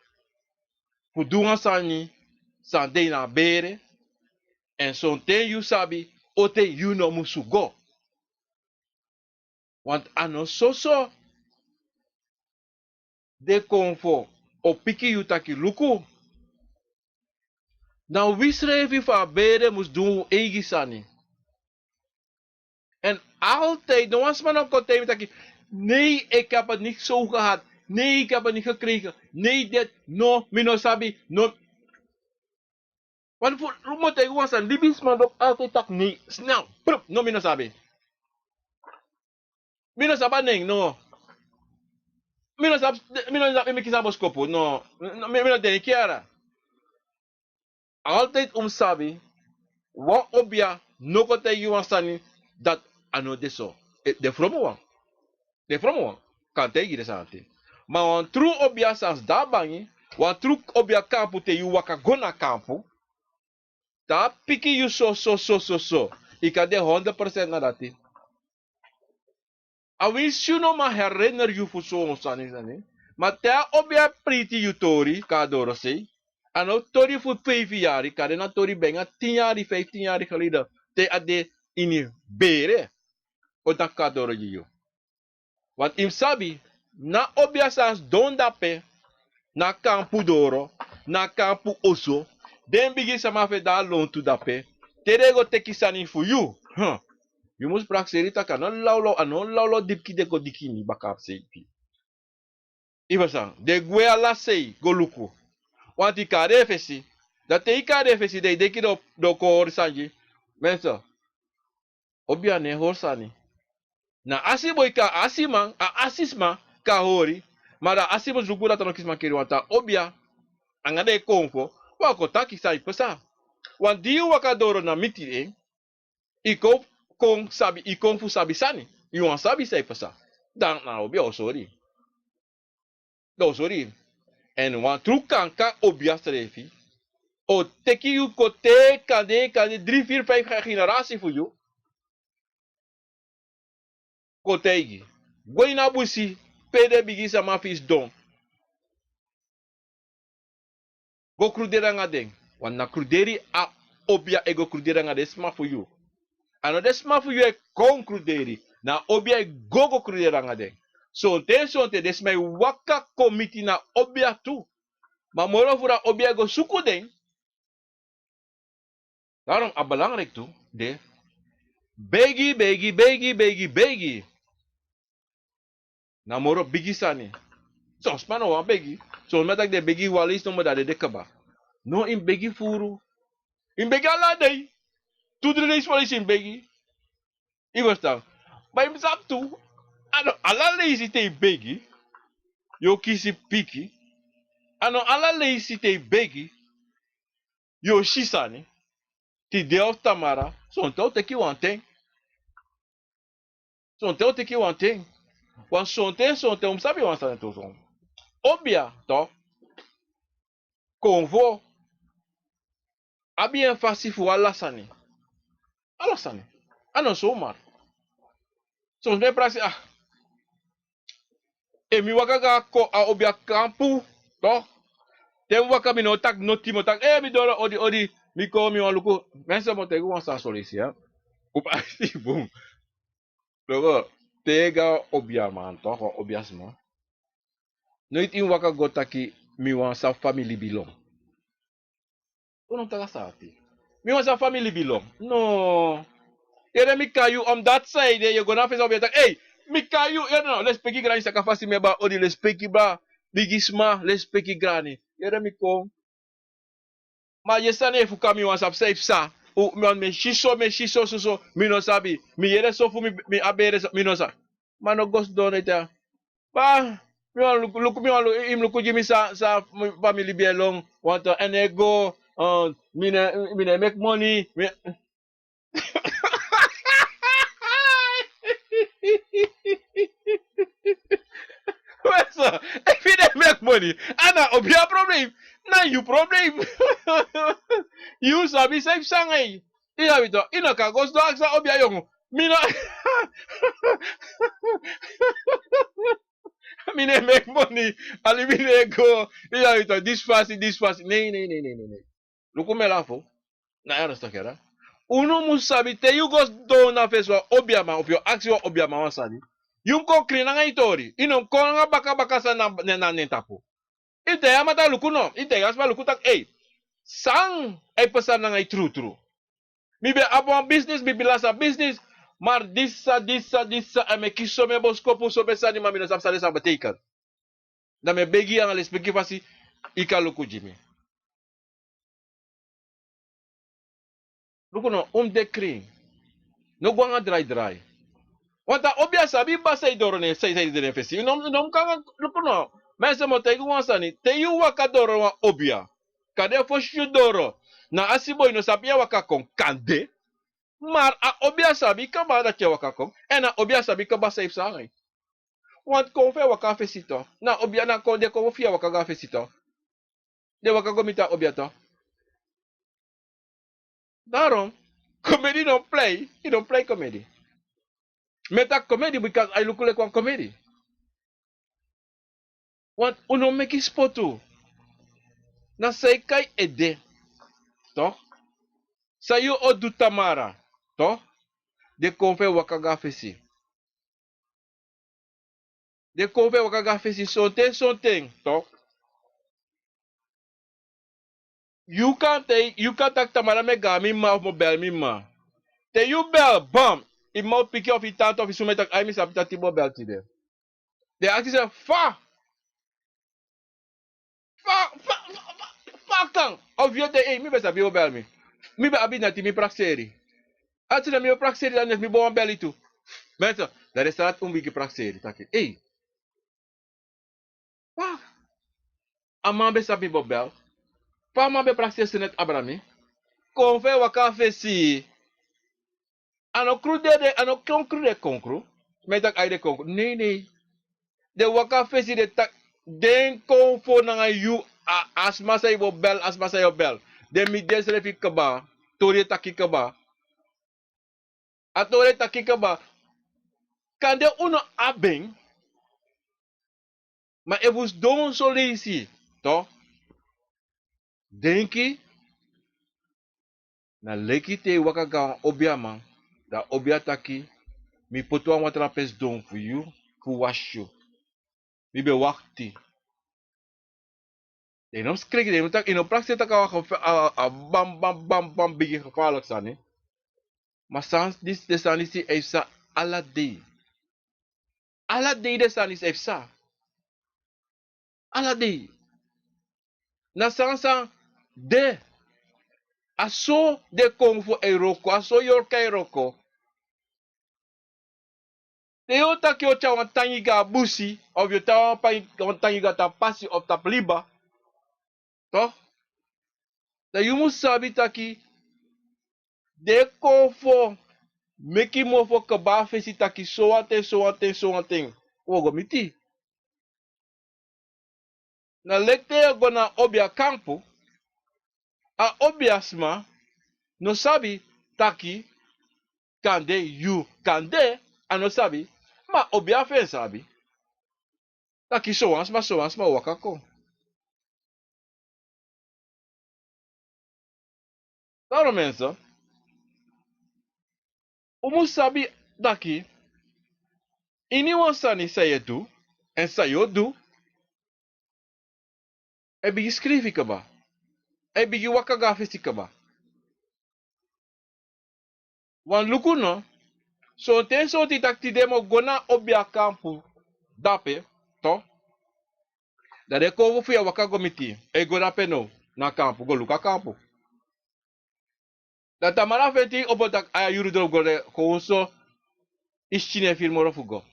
fu dunga sani san de na bere en son te you sabi ote you no musu go want ano so de konfo o piki you taki luku na wisrevi fa bere mus doen egi sani en altijd de wansman op kote taki nee ik heb het niet zo gehad nee ik heb het niet gekregen nee dit no mino sabi no want voor rumot ay wansan libis man op altijd tak nee snel prup no mino sabi mino sabaneng no mino sab imi kisabos kopo no mino denki ara altijd sabi wa Obia no kote you wansani dat ano deso de from one kan tegi de sante maar wan true Obia sans da bangi wan true Obia kampu te you waka go na kampu ta piki you so ika de 100% na dati a wins you no ma herinner you fu so sani maar te Obia priti you tori ka doro sei ano tori fu 5 jaar ka de na tori benga 10 jaar 15 jaar geleden te ade ini bere o da ka doro you want im sabi na Obia sans don dape na kampu doro na kampu oso den bigi sama fe da lon tu dape terego tekisani fu you you must praxeri taka non laulo dipki de go dikini bakap seipi ibasan de gwe ala sei goluku want i kare fesi dat te i kare fesi de deki do ko orsanji mensa Obia ne horsani na asiboy ka asiman a asisma ka hori mara asimo zugula tano kisma kiri wanta Obia angade konfo wako taki sai pesa wan diu wakadoro na miti iko kong sabi ikong fu sabi sani yuan sabi sai pesa dan na Obia osori en wan trukan ka Obia strefi o teki yu kote kade 3 4 5 generatie fu yu kotegi goina busi pede bigisa mafis don go krudera ngaden wan na kruderi a Obia ego krudera ngade sma fu yu ano de sma fu yu e kon kruderi na Obia e gogo krudera ngade sonte desmai waka komiti na Obia tu ma moro fura Obia go suku den daarom a belangrijk tu de begi na moro bigi sani sos mano wan begi so metak de begi walis no moda de kaba no in begi furu in begi ala dei tudre de walis in begi iwastan ba im sap tu ano ala lazy te begi yo kisi piki ano ala lazy te begi yo shisani ti de of tamara son te teki wanteng wan sonte sabi wan sana to son Obia to konvo abien fasi fu alasani ano so mar so me prasi emi waka ga ko a Obia kampu to tem waka mi no tak noti tak mi dolo odi mi ko mi wan luku mensa mo te wan sa solisi ya upa si boom logo tega Obia man to ko Obia sma no it in waka go taki mi wan sa family bilong uno taga sati Me was a family belong. No. Yere mi kayu on that side, you gonna face Obia tak. Hey, mi kayu, you know, let's peki grani sa kafasi me ba odi let's peki ba bigisma, let's peki grani. Yere mi kom. Ma yesane fu kami wan sap safe sa. O me shiso so mi no sabi. Mi yere so fu mi abere mi no sa. Ma no ghost don eta. Ba mi wan look mi wan im look jimi sa family be long want to and go mi ne make money. Well, if you don't make money, and that be a problem. Now you problem. You sabi safe sangay. Iya bito, ina ka gusto sa obya yung mina mine make money. Ali mine go. Iya bito, this fast. Nee. Luku melafo. Na era sta kera. Uno musabi te you go do na face wa obya ma of your action obya ma wasani. Yung ko krina nga itori. Inom ko nga baka sa na nentapo. Ite ya mata luku no. Ite ya sma luku tak sang ay pesan na ngay true. Mi be abon business, mi bilasa business. Maar disa me kiso me boskopu so besani mami na sapsale sa bateikan. Na me begi ang alespeki fasi ika luku jimi. Luku no de kring. No gwanga dry. Wanta obia sabi ba sa idoro ne sa idoro fesi. Nom kanga luku no. Mese mo te guwansani te yu waka doro wa obia. Kade fo doro. Na asiboy no sapia waka kon kande. Maar a obia sabi ka ba da ke waka kon. En a obia sabi ka ba safe sa ngay. Want kon fe waka fesito. Na obia na kon de kon fia waka ga fesito. De waka gomita obia to. Daarom, comedy don't play. You don't play comedy. Meta comedy because I look like one comedy. Want uno make spoto. Na say kai ede. To? Sayo o dutamara. To? De kon fe waka ga fesi. De kon fe waka ga fesi something. To? You can't tak tamara me ga mi ma of mo bel mi ma. Te you bel, bam. I mo pick up i tant of i sumetak ay mi sapita tibo bel ti de. De actually say, fa kang. Of you te, mi be sabi o bel mi. Mi be abi nati mi prakseri. Ati na mi o prakseri dan mi bo bel itu. Mensen, daar is dat bigi prakseri. Taki, fa. Aman be sabi bo bel. Fa man be prakseri senet abrami. Kon fe waka fe si. Ano konkru de konkru. Metak ay de konkru. Nee. De waka fe si de tak. Den kon fo na yu asma sa ibo bel, asma sa yo bel. De mi desrefi kaba. Tori taki kaba. Atore taki kaba. Kande uno abeng. Ma evus don solisi. To? Denki. Na leki te waka ga obia man. Da obia taki. Mi poto an watra pes don for you. Fu wash you. Mi be wakti. De nom skriki de tak ino praksi taka a bam bigi gevaarlijk sani. Maar sans dis de sanisi efsa ala day. Ala day de sanis efsa. Ala day. Na sansa de aso de kong fu e roko, aso yor kai roko. De yo tak yo cha wan tangi ga busi, of yo ta wan tangi ga ta pasi of ta pliba. Toch? Da you must sabi taki de kong fu meki mo fu kaba fesi taki so ante. Wogo miti. Na lekte go na obia kampu, a obiasma no sabi taki kande you kande ano sabi ma obia fe sabi taki so ma waka ko. Daarom mensen, umu sabi daki ini wan sani sa je do en sa yo do e bigi skrivi kaba e bigi waka ga fesi kaba Wan luku no. So ten so ti tak ti demo gona obia kampu dape to. Da de ko fu ya waka gomiti. E go dape no na kampu go luka kampu. Da tamara feti obotak aya yuru do go de ko so ischine filmoro fugo.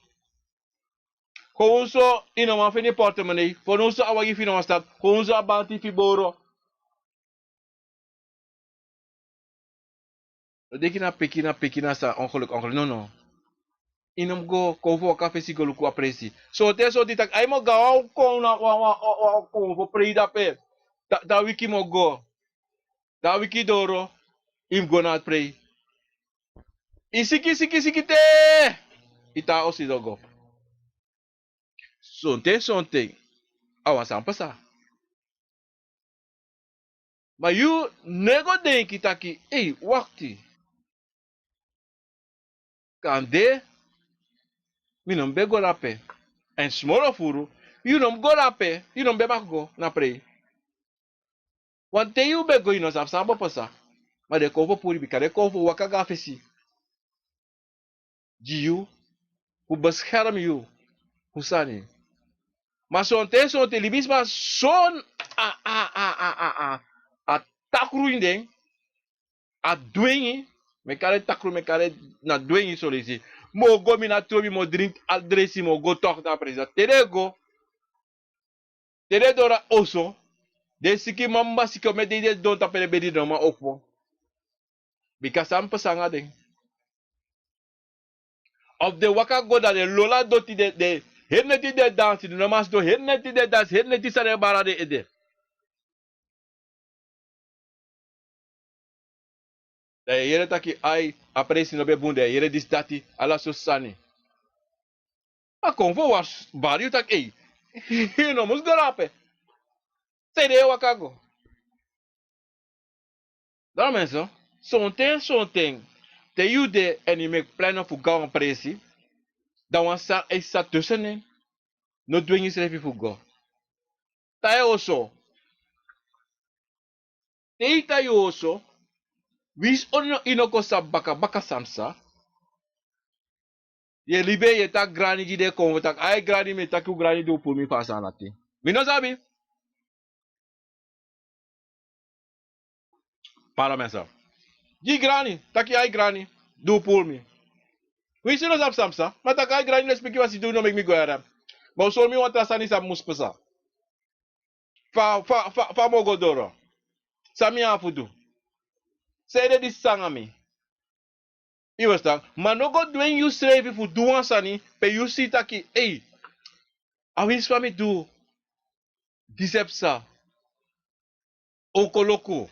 Ko so ino ma fini portemone. Fo no so awagi fino ma stat. Ko so abanti fi boro. Dekina pekina sa ongeluk. No. Inom go kovo kafe si golu ku apresi. So te so ditak ay mo gaw ko na wa ko po prida pe. Da wiki mo go. Da wiki doro im go na pray. Isiki te. Ita o si dogo. Sonte awan sampasa. Ma you nego denki taki wakti. Kande minom be go rape. En smoro furu. You nom go rape. You nom be go na pray. Want te you be go ino samba pasa. Ma de kovo puri bika de kovo wakaga fesi. Jiu, hoe bescherm je Husani? Maar zo'n televisie zo'n a takru ding, a dwingi, me kare takru me kare na dwingi solisi. Mo go mi na trobi mo drink adresi mo go talk na presa. Tere dora oso, de siki mamba siki me de don tapere bedi no ma okpo. Bika sam pesanga ding. Of the waka go da de lola doti de herneti de dansi, de namas do herneti de dans, herneti sare bara de ede. Da yere taki ai apresi no be bunde, yere distati ala so sani. A konvo was bari tak ei. No mus garape. Sei de waka go. Da menso, sonten. Te you de en you make plan of go on presi. Da wan sa e sa tussenin. No dwingi srefi fu go. Ta e oso. Te ita yo oso. Wis ono inoko sa baka samsa. Ye libe ye tak grani gide konvo tak. Ay grani me tak u grani do pour mi fasa nati. Mi no sabi. Para mensa. Gi grani. Taki ay grani. Do pour mi. Wis no sab samsa. Ma tak ay grani les piki wasi do no make me go aram. Ma so mi wan trasani sa muspesa. Fa mogodoro. Sami afudu. Say de sangami. You understand? Manogo doing you slave if you do one sani, pe you see taki, hey, I wish for me do decepsa, okoloko.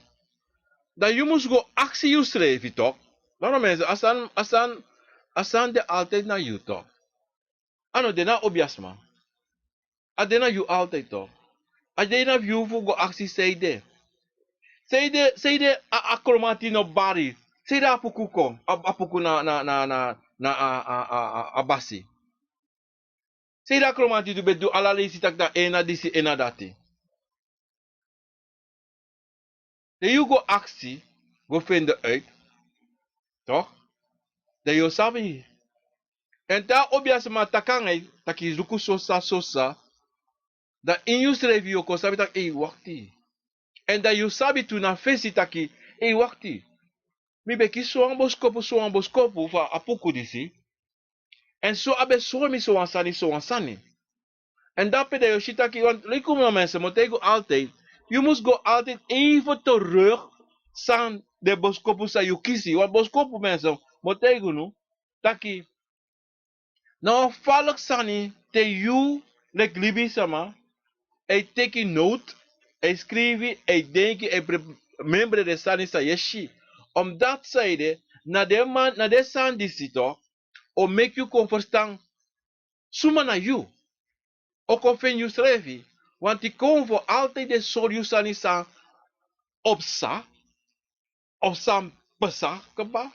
That you must go ask you slave you talk. No mensen, asan de altijd naar you talk. Ano de na obias man. Adena you altijd talk. Adena you go ask say de. Say de akromati no bari. Say de apuku kom. Apuku na abasi. Say de akromati do bedu alalisi tak da ena disi ena dati. Dan you go actie, go vinden uit, toch? Dat je sabi. En daar obia se ma takangai, taki zuku sosa, dat in you schrijf je ko sabi tak, wakti. En dat you sabi tu na fesi taki, wakti. Mi beki so an boskopu fa apuku disi. En so abe so mi so ansani. En dat pe dat je shitaki, want likum na mensen, moet ik altijd, you must go altijd even terug san de boskopu sa you kisi. Want boskopu mensen, moet ik nu, taki, nou valk sani, te you, lek libi sama, e take note, e skrivi, e denki, e membre de sani sa yeshi. Om dat zijde, na de san disito, o make you comfortang, suma na you. O confen you schrijven. Want die komen voor altijd de solutie sa opsa, of sam pesa, kaba.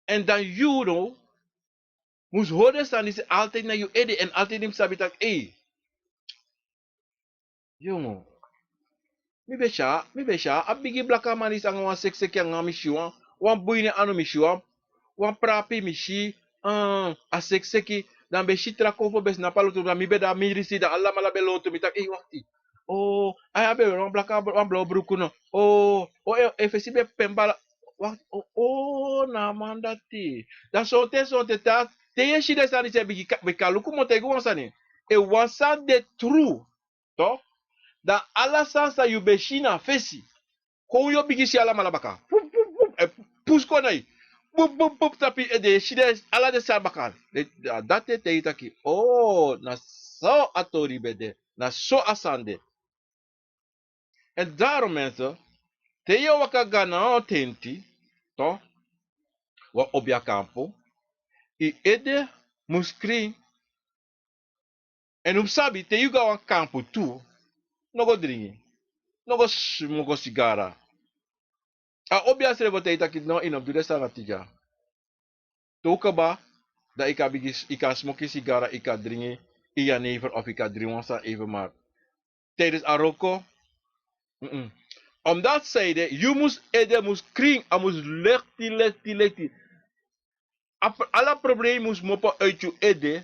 En dan you know, moest horen staan is altijd naar je ede en altijd hem sabi tak, jongen, mi besha, abigi blaka man is ang mga seksek yang nga misyon, wan buine anu mishi wan prapi mishi a seki dan be shitra konfo bes na palutu dan mi beda mi risi da Allah mala belotu mi tak wakti. Oh, ay abe wan blaka wan blo bruku no. Oh, e fesi be pembala wakti. Oh, na mandati. Dan sonte ta te ye shi de sani se be kaluku mo te wan sani. E wan san de true. To? Dan ala sansa yu be shina fesi. Ko yo bigi si ala malabaka. Pus ko nai. Bup bup tapi de shide ala de sabakal. Date te itaki. Oh, na so atori bede. Na so asande. En daarom mensen, te yo waka gana tenti, to, wa obia kampo, I ede muskri, en sabi te yuga wan kampo tu, nogo dringi, nogo smogo sigara. A obia sere te itaki no inom dude sa natija. Toka ba, da ika smoki sigara, ika dringi, iya never of ika drinwansa even maar. Tijdens a wroko, omdat zeide, je moest ede moest kring, a moest lekti. Alla problemen moest moppen uit je ede.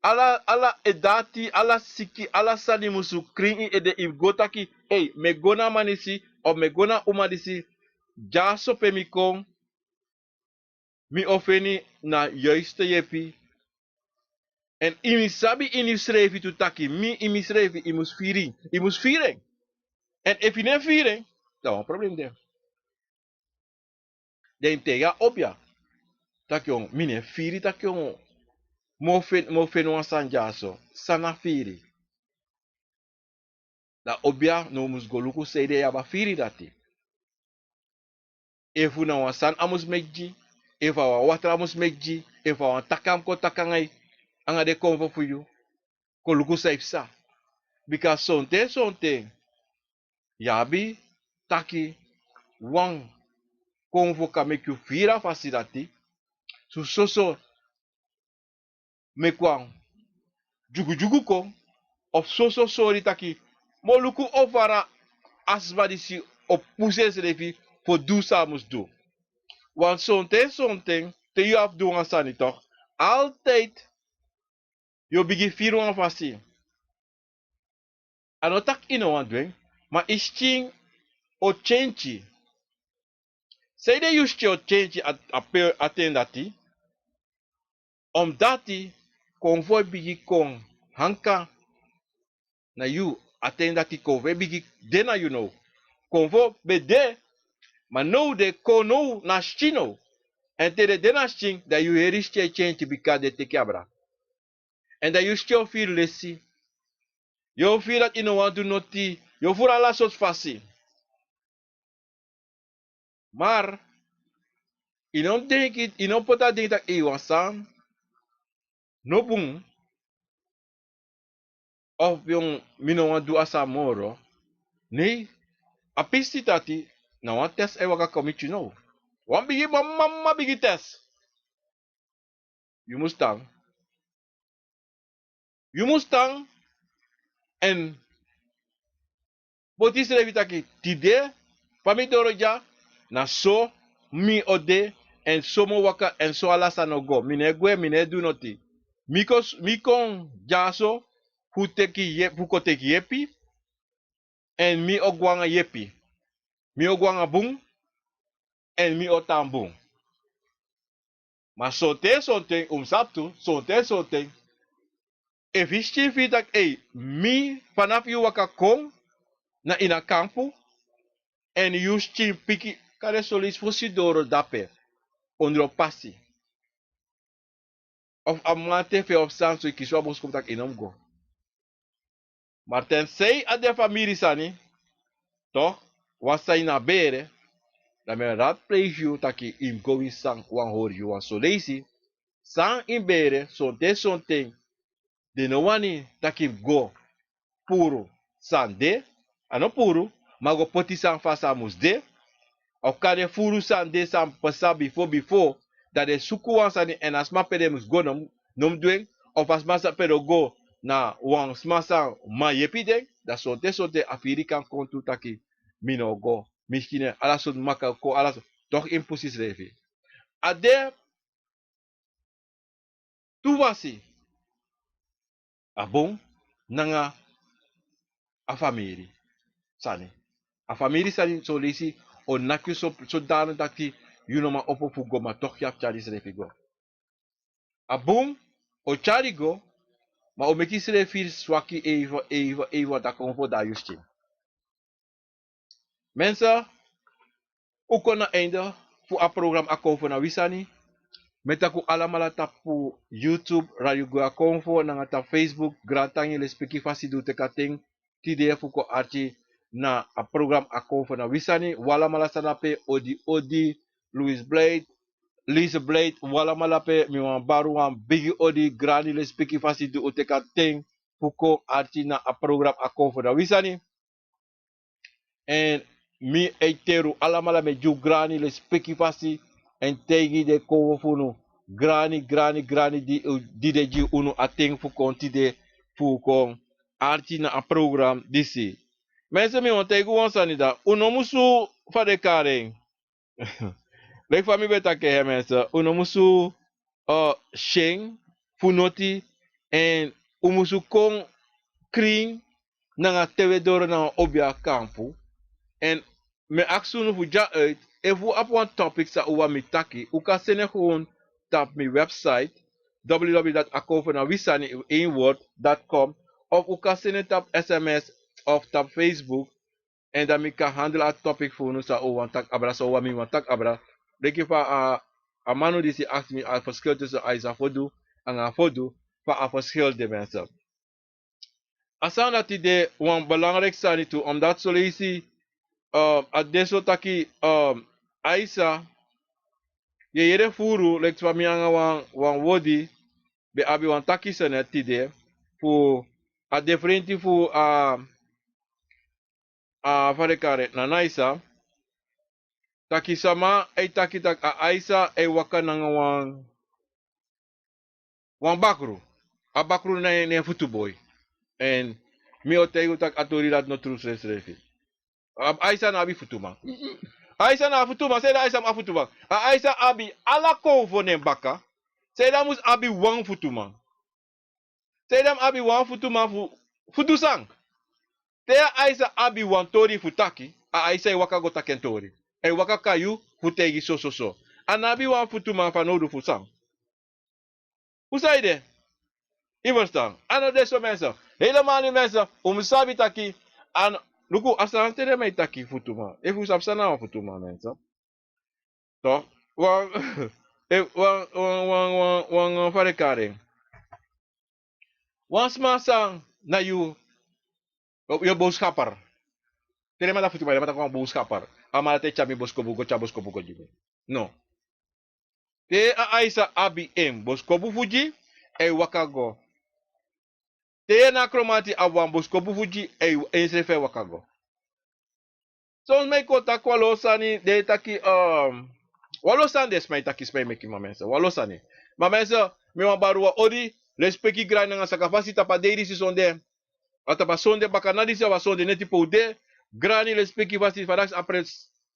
Alla edati, alla siki, alla sani moest kring in ede if gotaki. Hey, me gona manisi, of me gona umadisi. Ja so pe mi kon, mi ofeni na juiste jepi. En imi sabi ini schreef tu taki, mi imi schreef, I moest viering. I moest viering. En if je niet viering, dan is een probleem daar. Dan tegen Obia. Tak jong, mine firi tak jong. Mo fen wan sanjaso. Sana firi. Da Obia no mus goluku seide ya ba firi dati. Efu na wan san amus mekji. Efa wan watra amus mekji. Efa wan takam ko takangai. Anga de konvo fuyu. Koluku saipsa. Because sonte. Yabi. Taki. Wang. Konvo ka make you fira fasidati. So. Mekwang. Jugu ko. Of so sorry taki. Moluku ovara asbadisi op poeses refi voor doe samus do. Want sonten te je afdoen aan sani toch. Altijd je bigi firu aan fasi. Ano tak ino aan doen. Maar is ching o chenchi. Zij de juist o chenchi attendati. Omdat die konvoi bigi kon hanka na you attendati konvoi bigi dena you know. Konvo bede. Maar no de kono na chino. En te de denasting dat je heriste change bika de te kabra. En dat je still feel lesi. Je feel dat je no want to noti. Je voelt alla soort fasi. Maar, je don't denk it, je don't put dat ding dat je wasan. No boom. Of yung mino want do asa moro. Nee. A pisti tati. Na want test e waka commit you know. Wan bigi mama bigi test. You must tang. You must tang. En botis revitaki tide. Pamidoroja. Na so mi ode en somo waka en so alasa no go. Mine do noti. Mi kon jaso hu teki yepi en mi ogwanga yepi. Mi ogwanga bung en mi otam bung. Maar sonte umsaptu, sonte. If isti fitak mi vanaf yu waka kom na ina kampu en yu sti piki kare solis fusidoro dape ondro pasi. Of amante fe of sanso ikiswa buskom tak inom go. Maar tenzij a de familie sani, toch? Wasai na bere, dan men raadpleeg je taki im gowi sang wan hoor je wan solesi. Sang in bere, sonte, de no wani taki go puro sande, ano puro, maar go poti sang fasa musde. Of kade furu sande sang pasa before, dat de suku wan sani en asma pede mus go nom doen, of asma sa pedo go na wan smasa ma yepi den, da sonte afiri kan kontu taki mino go. Miskine ala sot maka ko ala toch impossies refi. Ade tuwasi abon nanga a família sani. A família sani so lesi o nakyu so dano dati yunoma opo fugo ma toch yap charis refi go. Abon o charigo ma o meki refi swaki even da konvo da justin. Mensen, u kon na einde voor a program a konvo na wisani. Metaku alamala tapu YouTube, radio go a konvo, na ta Facebook, gratangi le speki fasi du te kating, TDF ko archi na a program a konvo na wisani, wala mala sanape, odi, Lise Blade, wala malape, mi wan baru wan bigi odi, grani le speki fasi du te kating, fuko archi na a program a konvo na wisani. En mi eiteru alamala me ju grani le speki fasi en tegi de kowo funu grani di de ji unu ating fu konti de fu kon arti na a program disi. Mensen mi on tegu wan sanida uno musu fade karen. Lek fami beta ke he mensen uno musu sheng funoti en umusu kon kring na tewe doro na Obia kampu. En me aksunu fu ja uit, if u op one topic sa uwa mi taki, u kan sene gewoon tap mi website www.akofenawisani.com of u kan sene tap SMS of tap Facebook en dan mi kan handelen a topic voor nu sa uwa tak abra sa uwa mi wan tak abra. Deki fa a manu die si ask mi a verschil tussen a isa fodu en a fodu fa a verschil de mensen. Asan dat die wan belangrijk sani toe, omdat zo leesi adesso taki Aisa ye yere furu lek twa mianga wan wodi be abi wan taki sene tide fu a differenti fu a fare kare na naisa taki sama e taki tak a Aisa e waka nanga wan bakru a bakru ne futu boy en mi o tegu tak atori dat no true refi Aisa na abi futuma. Aisa na futuma, say Aisa ma futuma. Aisa abi ala konvo ne baka. Say da mus abi Wang futuma. Say dem abi Wang futuma futu sang. Te Aisa abi Wang tori futaki. Aisa e waka go taken tori. E waka kayu futegi so. Anabi Wang futuma fa nodu fu sang. Hoe zei de? Iverstaan. Ano deso mensen. Helemaal niet mensen. Sabi taki. An luku asan tere mai taki futuma. E fu sapsana futuma mensen. Toch? Wang fare kare. Wang smasang na you boodschapper. Tere mata futuma, mata kwang boodschapper. Amala te chami boskobugo jibe. No. Te a Aisa abi boskobu fuji e wakago. Te na kromati awan boskobu fuji e ensrefe wakago. So me ko takwa losani de taki walosan des mai taki spray meki ma mensen. Walosani. Ma mensen me wan barua odi respecti gran nga sakafasi tapa deri si sonde. Atapa sonde bakanadi sa sonde neti poude. Grani respecti fasi fadas april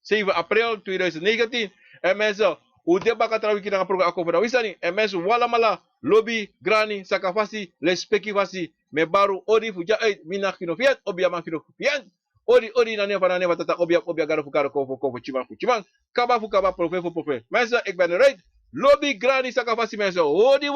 7 april 2019. En mensen ude baka trawi kina program ako na wisani. En mensen wala mala lobby grani sakafasi respecti fasi me baru odi fuja mina kino fiat obia man kino fiat. Odi na neva tata obia garo fukaro kofo chimang kaba fukaba profe mensen ik ben eruit lobby grani sakafasi mensen odi